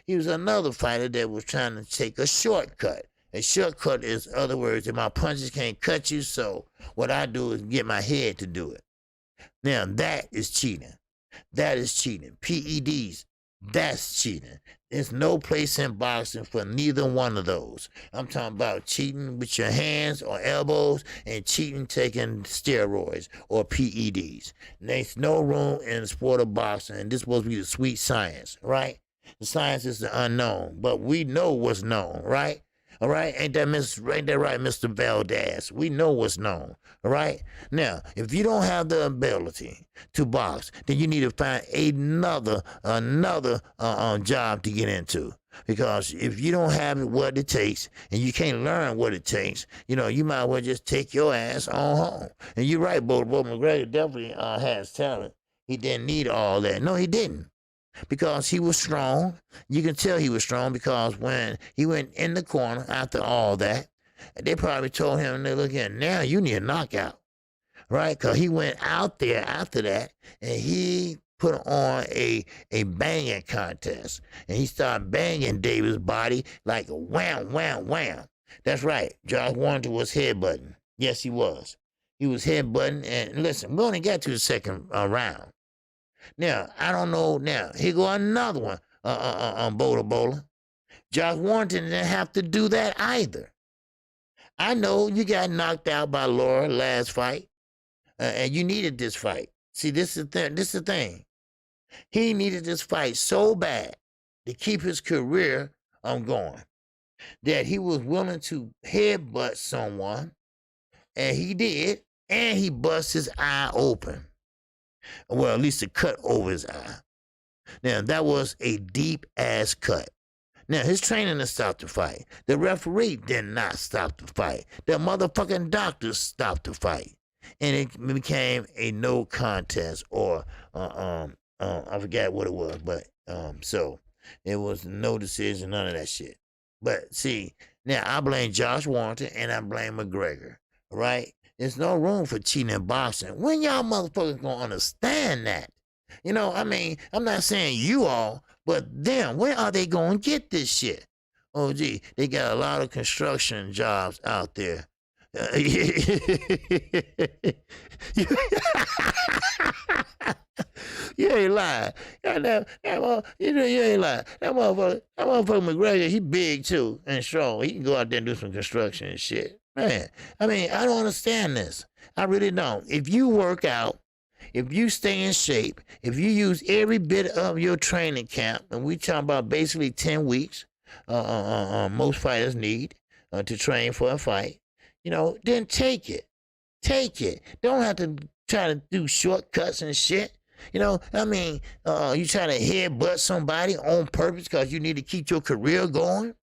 A: He was another fighter that was trying to take a shortcut. A shortcut is, in other words, that my punches can't cut you, so what I do is get my head to do it. Now, that is cheating. That is cheating. PEDs, that's cheating. There's no place in boxing for neither one of those. I'm talking about cheating with your hands or elbows and cheating taking steroids or PEDs. There's no room in the sport of boxing, and this is supposed to be the sweet science, right? The science is the unknown, but we know what's known, right? All right, ain't that right, Mr. Valdez? We know what's known. All right. Now, if you don't have the ability to box, then you need to find another job to get into. Because if you don't have what it takes and you can't learn what it takes, you know, you might as well just take your ass on home. And you're right, Bo McGregor definitely has talent. He didn't need all that. No, he didn't. Because he was strong. You can tell he was strong because when he went in the corner after all that, they probably told him, look here, now you need a knockout, right? Because he went out there after that and he put on a banging contest. And he started banging Davis' body like a wham, wham, wham. That's right. Josh Warrington was headbutting. Yes, he was. He was headbutting. And listen, we only got to the second round. Now, I don't know. Now, here go another one Bowler. Josh Warrington didn't have to do that either. I know you got knocked out by Laura last fight, and you needed this fight. See, this is the thing. He needed this fight so bad to keep his career going that he was willing to headbutt someone, and he did, and he bust his eye open. Well, at least a cut over his eye. Now, that was a deep-ass cut. Now, his training didn't stop the fight. The referee did not stop the fight. The motherfucking doctors stopped the fight. And it became a no contest or, I forgot what it was, but, so it was no decision, none of that shit. But, see, now I blame Josh Warrington and I blame McGregor, right? There's no room for cheating in boxing. When y'all motherfuckers gonna understand that? You know, I mean, I'm not saying you all, but them, where are they gonna get this shit? Oh, gee, they got a lot of construction jobs out there. You ain't lying. You ain't lying. That motherfucker McGregor, he big too and strong. He can go out there and do some construction and shit. Man, I mean, I don't understand this. I really don't. If you work out if you stay in shape, if you use every bit of your training camp, and we talking about basically 10 weeks, most fighters need to train for a fight, then take it. Take it. Don't have to try to do shortcuts and shit. You try to headbutt somebody on purpose because you need to keep your career going.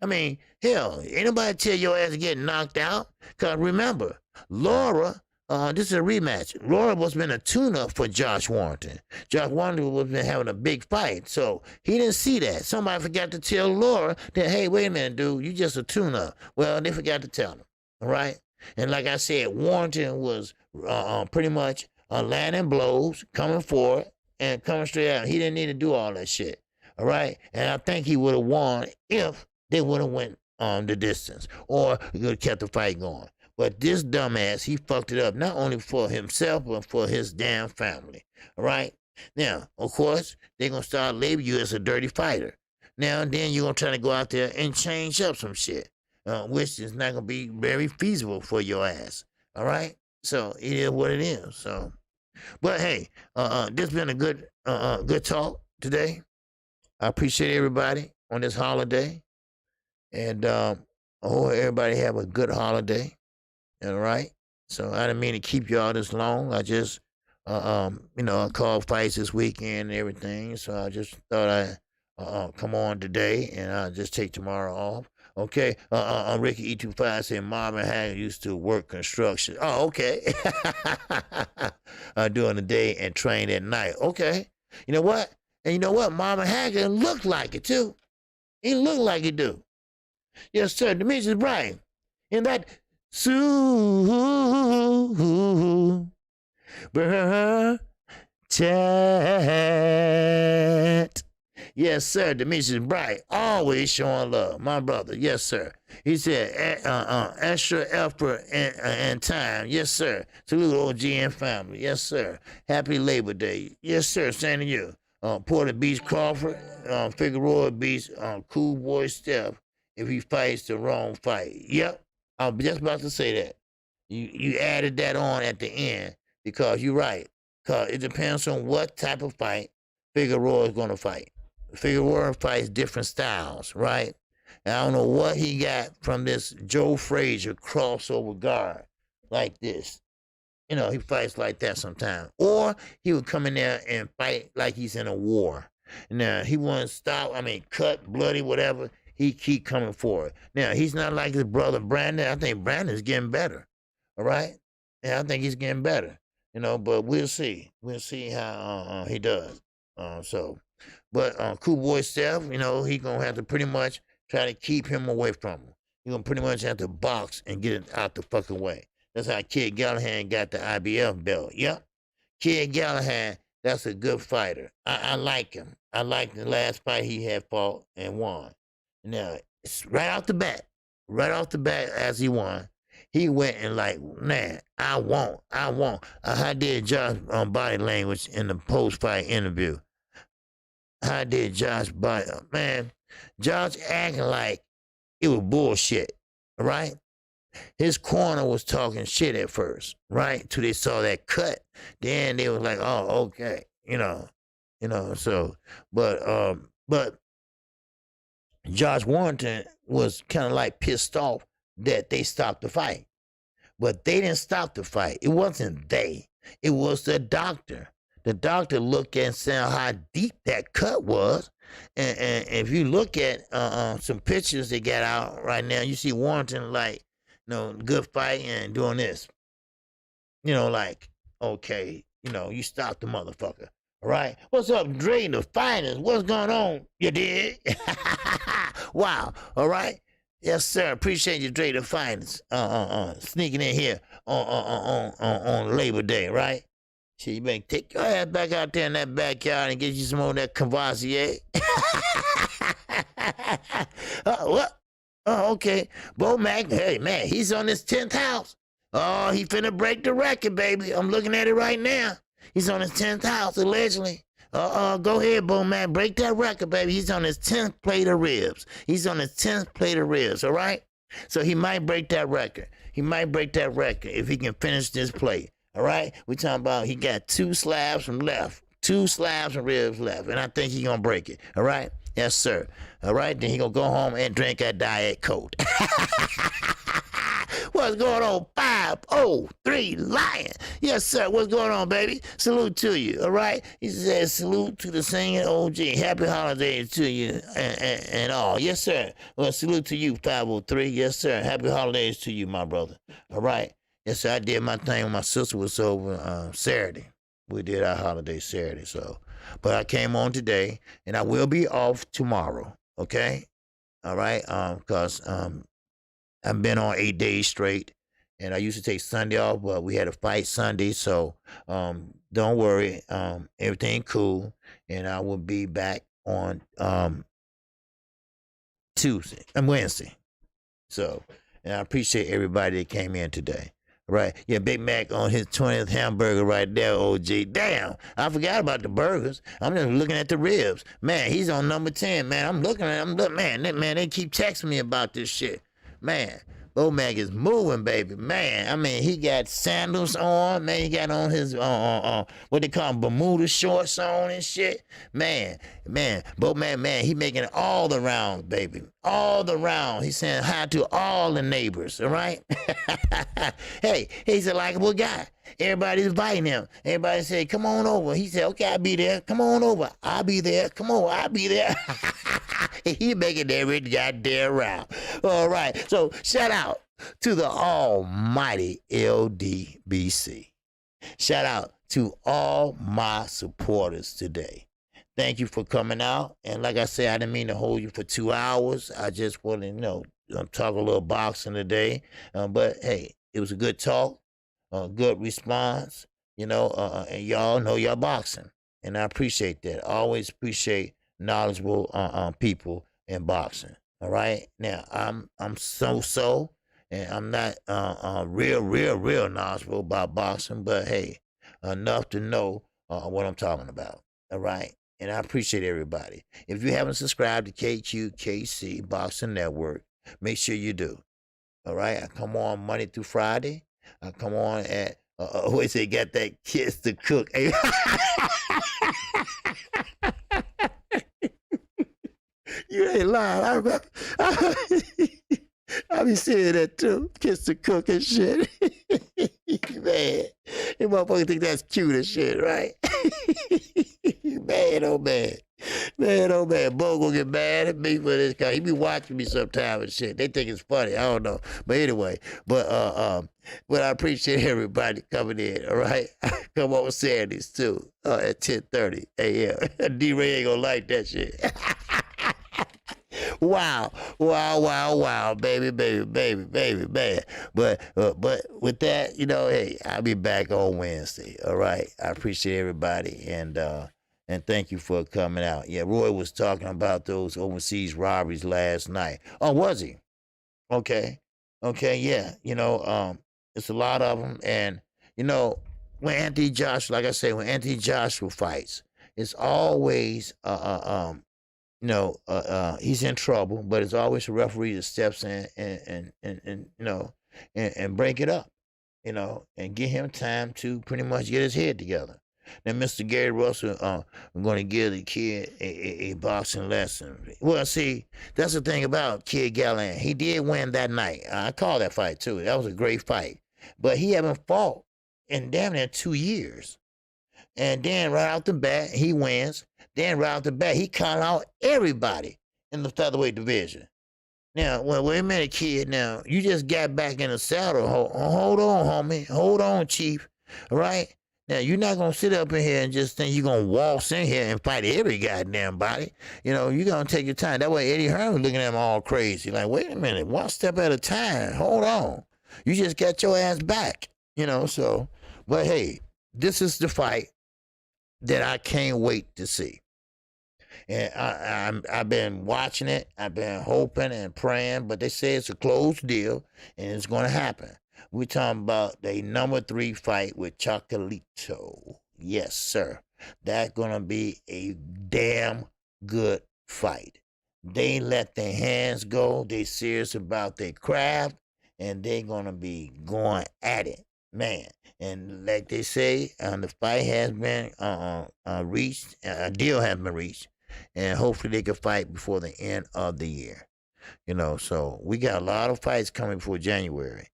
A: Hell, ain't nobody tell your ass to get knocked out. Because remember, Laura, this is a rematch. Laura was been a tune-up for Josh Warrington. Josh Warrington was been having a big fight, so he didn't see that. Somebody forgot to tell Laura that, hey, wait a minute, dude, you just a tune-up. Well, they forgot to tell him, all right? And like I said, Warrington was pretty much landing blows, coming forward, and coming straight out. He didn't need to do all that shit, all right? And I think he would have won if they would have went the distance or could have kept the fight going. But this dumbass, he fucked it up, not only for himself, but for his damn family, all right? Now, of course, they're going to start labeling you as a dirty fighter. Now and then you're going to try to go out there and change up some shit. Which is not going to be very feasible for your ass. All right? So it is what it is. So, but hey, this has been a good talk today. I appreciate everybody on this holiday. And I hope everybody have a good holiday. All right? So I didn't mean to keep y'all this long. I just, I called fights this weekend and everything. So I just thought I'd come on today and I'll just take tomorrow off. Okay, Ricky E25 said Marvin Hagler used to work construction. Oh, okay. During the day and train at night. Okay. You know what? And you know what? Marvin Hagler looked like it, too. He looked like it, do. Yes, sir. Demetrius Bryant. In that chat. Yes, sir. Demetrius Bright, always showing love. My brother. Yes, sir. He said, extra effort and time. Yes, sir. Salute OG and family. Yes, sir. Happy Labor Day. Yes, sir. Same to you. Porter beats Crawford. Figueroa beats Cool Boy Steph if he fights the wrong fight. Yep. I was just about to say that. You added that on at the end because you're right. Because it depends on what type of fight Figueroa is going to fight. Figueroa fights different styles, right? And I don't know what he got from this Joe Frazier crossover guard like this. He fights like that sometimes. Or he would come in there and fight like he's in a war. Now, he wouldn't stop, cut, bloody, whatever. He keep coming forward. Now, he's not like his brother Brandon. I think Brandon's getting better, all right? Yeah, I think he's getting better, but we'll see. We'll see how he does. But Cool Boy Steph, he going to have to pretty much try to keep him away from him. He's going to pretty much have to box and get it out the fucking way. That's how Kid Gallahan got the IBF belt. Yep. Kid Gallahan, that's a good fighter. I like him. I like the last fight he had fought and won. Now, it's right off the bat as he won, he went and like, man, I won't. How did Josh body language in the post-fight interview? How did Josh body? Man, Josh acting like it was bullshit, right? His corner was talking shit at first, right? Till they saw that cut. Then they was like, oh, okay, so, but Josh Warrington was kind of like pissed off that they stopped the fight. But they didn't stop the fight. It wasn't they. It was the doctor. The doctor looked and saw how deep that cut was. And if you look at some pictures they got out right now, you see Warrington like, good fight and doing this. Like, okay, you stopped the motherfucker. All right? What's up, Dre, the finest? What's going on? You did? Wow. All right? Yes, sir. Appreciate you, Dre, the finest. Sneaking in here on Labor Day, right? Shit, you better take your ass back out there in that backyard and get you some more of that Cavassier. What? Oh, okay. Bo Mac, hey, man, he's on his 10th house. Oh, he finna break the record, baby. I'm looking at it right now. He's on his 10th house, allegedly. Go ahead, Bo Man. Break that record, baby. He's on his 10th plate of ribs. All right? So he might break that record. If he can finish this plate. All right, we talking about he got 2 slabs from left, 2 slabs from ribs left, and I think he gonna break it. All right, yes sir. All right, then he gonna go home and drink that Diet Coke. What's going on? 503 Lion. Yes, sir. What's going on, baby? Salute to you. All right. He says, salute to the singing OG. Happy holidays to you and all. Yes, sir. Well, salute to you, 503. Yes, sir. Happy holidays to you, my brother. All right. Yes, sir. I did my thing when my sister was over Saturday. We did our holiday Saturday. So, but I came on today, and I will be off tomorrow. Okay. All right. Because I've been on 8 days straight, and I used to take Sunday off, but we had a fight Sunday, so don't worry, everything cool, and I will be back on Tuesday and Wednesday. So, and I appreciate everybody that came in today. Right, yeah, Big Mac on his 20th hamburger right there, OG. Damn, I forgot about the burgers. I'm just looking at the ribs. Man, he's on number 10, man. I'm looking, man, they keep texting me about this shit. Man, Bo-Mac is moving, baby. Man, I mean, he got sandals on. Man, he got on his, what they call them, Bermuda shorts on and shit. Man, Bo-Mac, man, he making all the rounds, baby. All the rounds. He's saying hi to all the neighbors, all right? Hey, he's a likable guy. Everybody's inviting him. Everybody said, come on over. He said, okay, I'll be there. Come on over. I'll be there. Come on, I'll be there. He making every goddamn round. All right. So shout out to the almighty LDBC. Shout out to all my supporters today. Thank you for coming out. And like I said, I didn't mean to hold you for 2 hours. I just wanted to, talk a little boxing today. But hey, it was a good talk, good response, and y'all know y'all boxing. And I appreciate that. I always appreciate knowledgeable people in boxing. All right. Now I'm so, and I'm not real knowledgeable about boxing, but hey, enough to know what I'm talking about. All right. And I appreciate everybody. If you haven't subscribed to KQKC Boxing Network, make sure you do. All right. I come on Monday through Friday. I come on at always they got that kiss to cook. You ain't lying. I be saying that too. Kiss the cook and shit. Man, you motherfuckers think that's cute as shit, right? Man, oh man. Man, oh man. Bo gonna get mad at me for this guy. He be watching me sometime and shit. They think it's funny. I don't know. But anyway, but I appreciate everybody coming in, all right? Come on Saturdays too, at 10:30 a.m. D-Ray ain't gonna like that shit. Wow, baby, man. But with that, hey, I'll be back on Wednesday. All right. I appreciate everybody and thank you for coming out. Yeah, Roy was talking about those overseas robberies last night. Oh, was he? Okay. Okay, yeah. It's a lot of them. And, when Anthony Joshua, like I say, when Anthony Joshua fights, it's always he's in trouble, but it's always a referee that steps in and break it up, and give him time to pretty much get his head together. Now, Mr. Gary Russell, I'm going to give the kid a boxing lesson. Well, see, that's the thing about Kid Gallant. He did win that night. I called that fight, too. That was a great fight. But he haven't fought in damn near 2 years. And then right out the bat, he wins. Then right out the bat, he caught out everybody in the featherweight division. Now, well, wait a minute, kid. Now, you just got back in the saddle. Hold on, homie. Hold on, chief. All right? Now, you're not going to sit up in here and just think you're going to waltz in here and fight every goddamn body. You're going to take your time. That way, Eddie Hearn looking at him all crazy. Like, wait a minute. One step at a time. Hold on. You just got your ass back. So. But, hey, this is the fight that I can't wait to see. And I've been watching it. I've been hoping and praying, but they say it's a closed deal, and it's going to happen. We're talking about the number 3 fight with Chocolito. Yes, sir. That's going to be a damn good fight. They let their hands go. They serious about their craft, and they're going to be going at it. man. And like they say, the fight has been reached. A deal has been reached, and hopefully they can fight before the end of the year. So we got a lot of fights coming before January.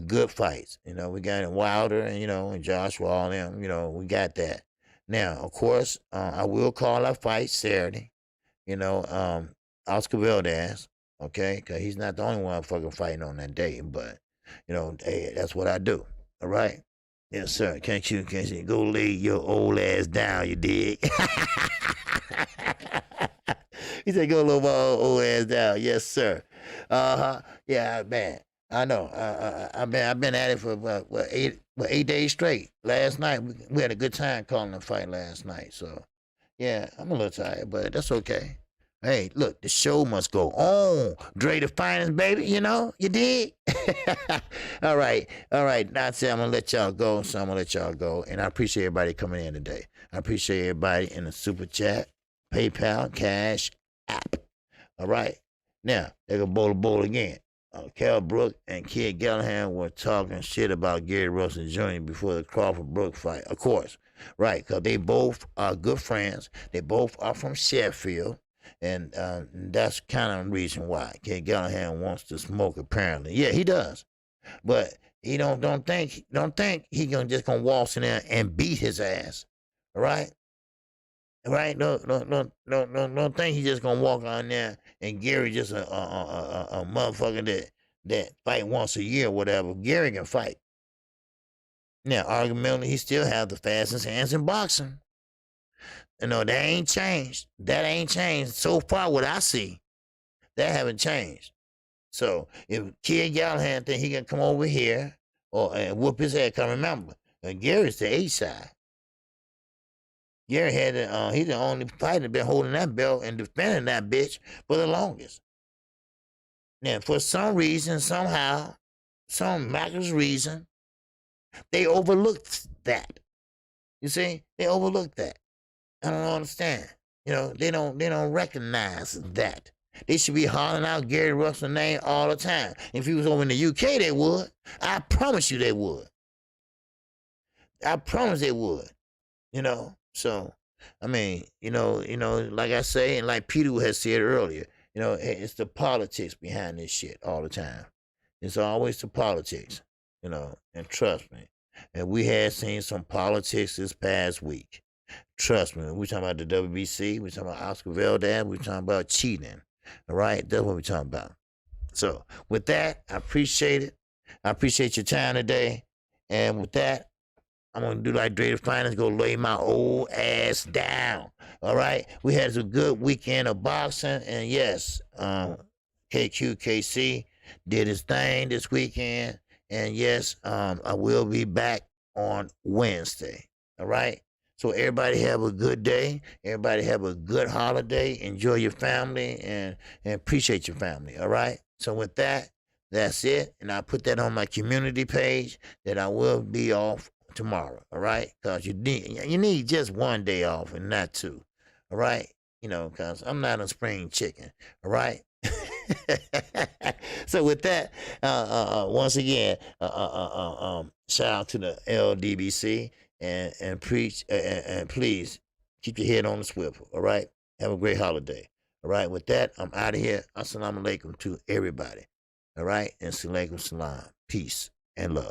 A: Good fights. We got Wilder and Joshua, all them. We got that. Now, of course, I will call our fight Saturday. Oscar Valdez, okay, because he's not the only one fucking fighting on that day. But hey, that's what I do. All right. Yes, sir. Can't you go lay your old ass down? You dig? He said, "Go lay my old ass down." Yes, sir. Yeah, man. I know. I've been at it for about 8 days straight. Last night we had a good time calling the fight last night. So yeah, I'm a little tired, but that's okay. Hey, look, the show must go on. Dre the finest, baby, you dig? All right. Now, I'm going to let y'all go, so I'm going to let y'all go. And I appreciate everybody coming in today. I appreciate everybody in the Super Chat, PayPal, Cash, App. All right. Now, they go bowl again. Cal Brook and Kid Gallahan were talking shit about Gary Russell Jr. before the Crawford Brook fight. Of course. Right, because they both are good friends. They both are from Sheffield. And that's kind of the reason why Kid Gallahan wants to smoke. Apparently, yeah, he does, but he don't think he just gonna waltz in there and beat his ass, right? Right? Don't think he just gonna walk on there and Gary just a motherfucker that fight once a year or whatever. Gary can fight. Now, arguably, he still have the fastest hands in boxing. That ain't changed. That ain't changed. So far, what I see, that haven't changed. So if Kid Gallahan think he can come over here and whoop his head, come remember, Gary's the A side. Gary he's the only fighter been holding that belt and defending that bitch for the longest. Now, for some reason, somehow, some miraculous reason, they overlooked that. You see, they overlooked that. I don't understand. They don't recognize that. They should be hollering out Gary Russell's name all the time. If he was over in the UK, they would. I promise you they would. I promise they would. So I mean, like I say, and like Peter has said earlier, it's the politics behind this shit all the time. It's always the politics, and trust me. And we had seen some politics this past week. Trust me, we're talking about the WBC, we're talking about Oscar Valdez, we're talking about cheating. All right, that's what we're talking about. So with that, I appreciate it. I appreciate your time today. And with that, I'm going to do like Dre the Finest, go lay my old ass down. All right? We had a good weekend of boxing. And yes, KQKC did his thing this weekend. And yes, I will be back on Wednesday. All right? So everybody have a good day. Everybody have a good holiday. Enjoy your family and appreciate your family. All right? So with that, that's it. And I'll put that on my community page that I will be off tomorrow. All right? Because you need just one day off and not two. All right? Because I'm not a spring chicken. All right? So with that, once again, shout out to the LDBC and preach and please keep your head on the swivel. All right, have a great holiday. All right, with that, I'm out of here. Assalamu alaikum to everybody. All right, and salaikum salam, peace and love.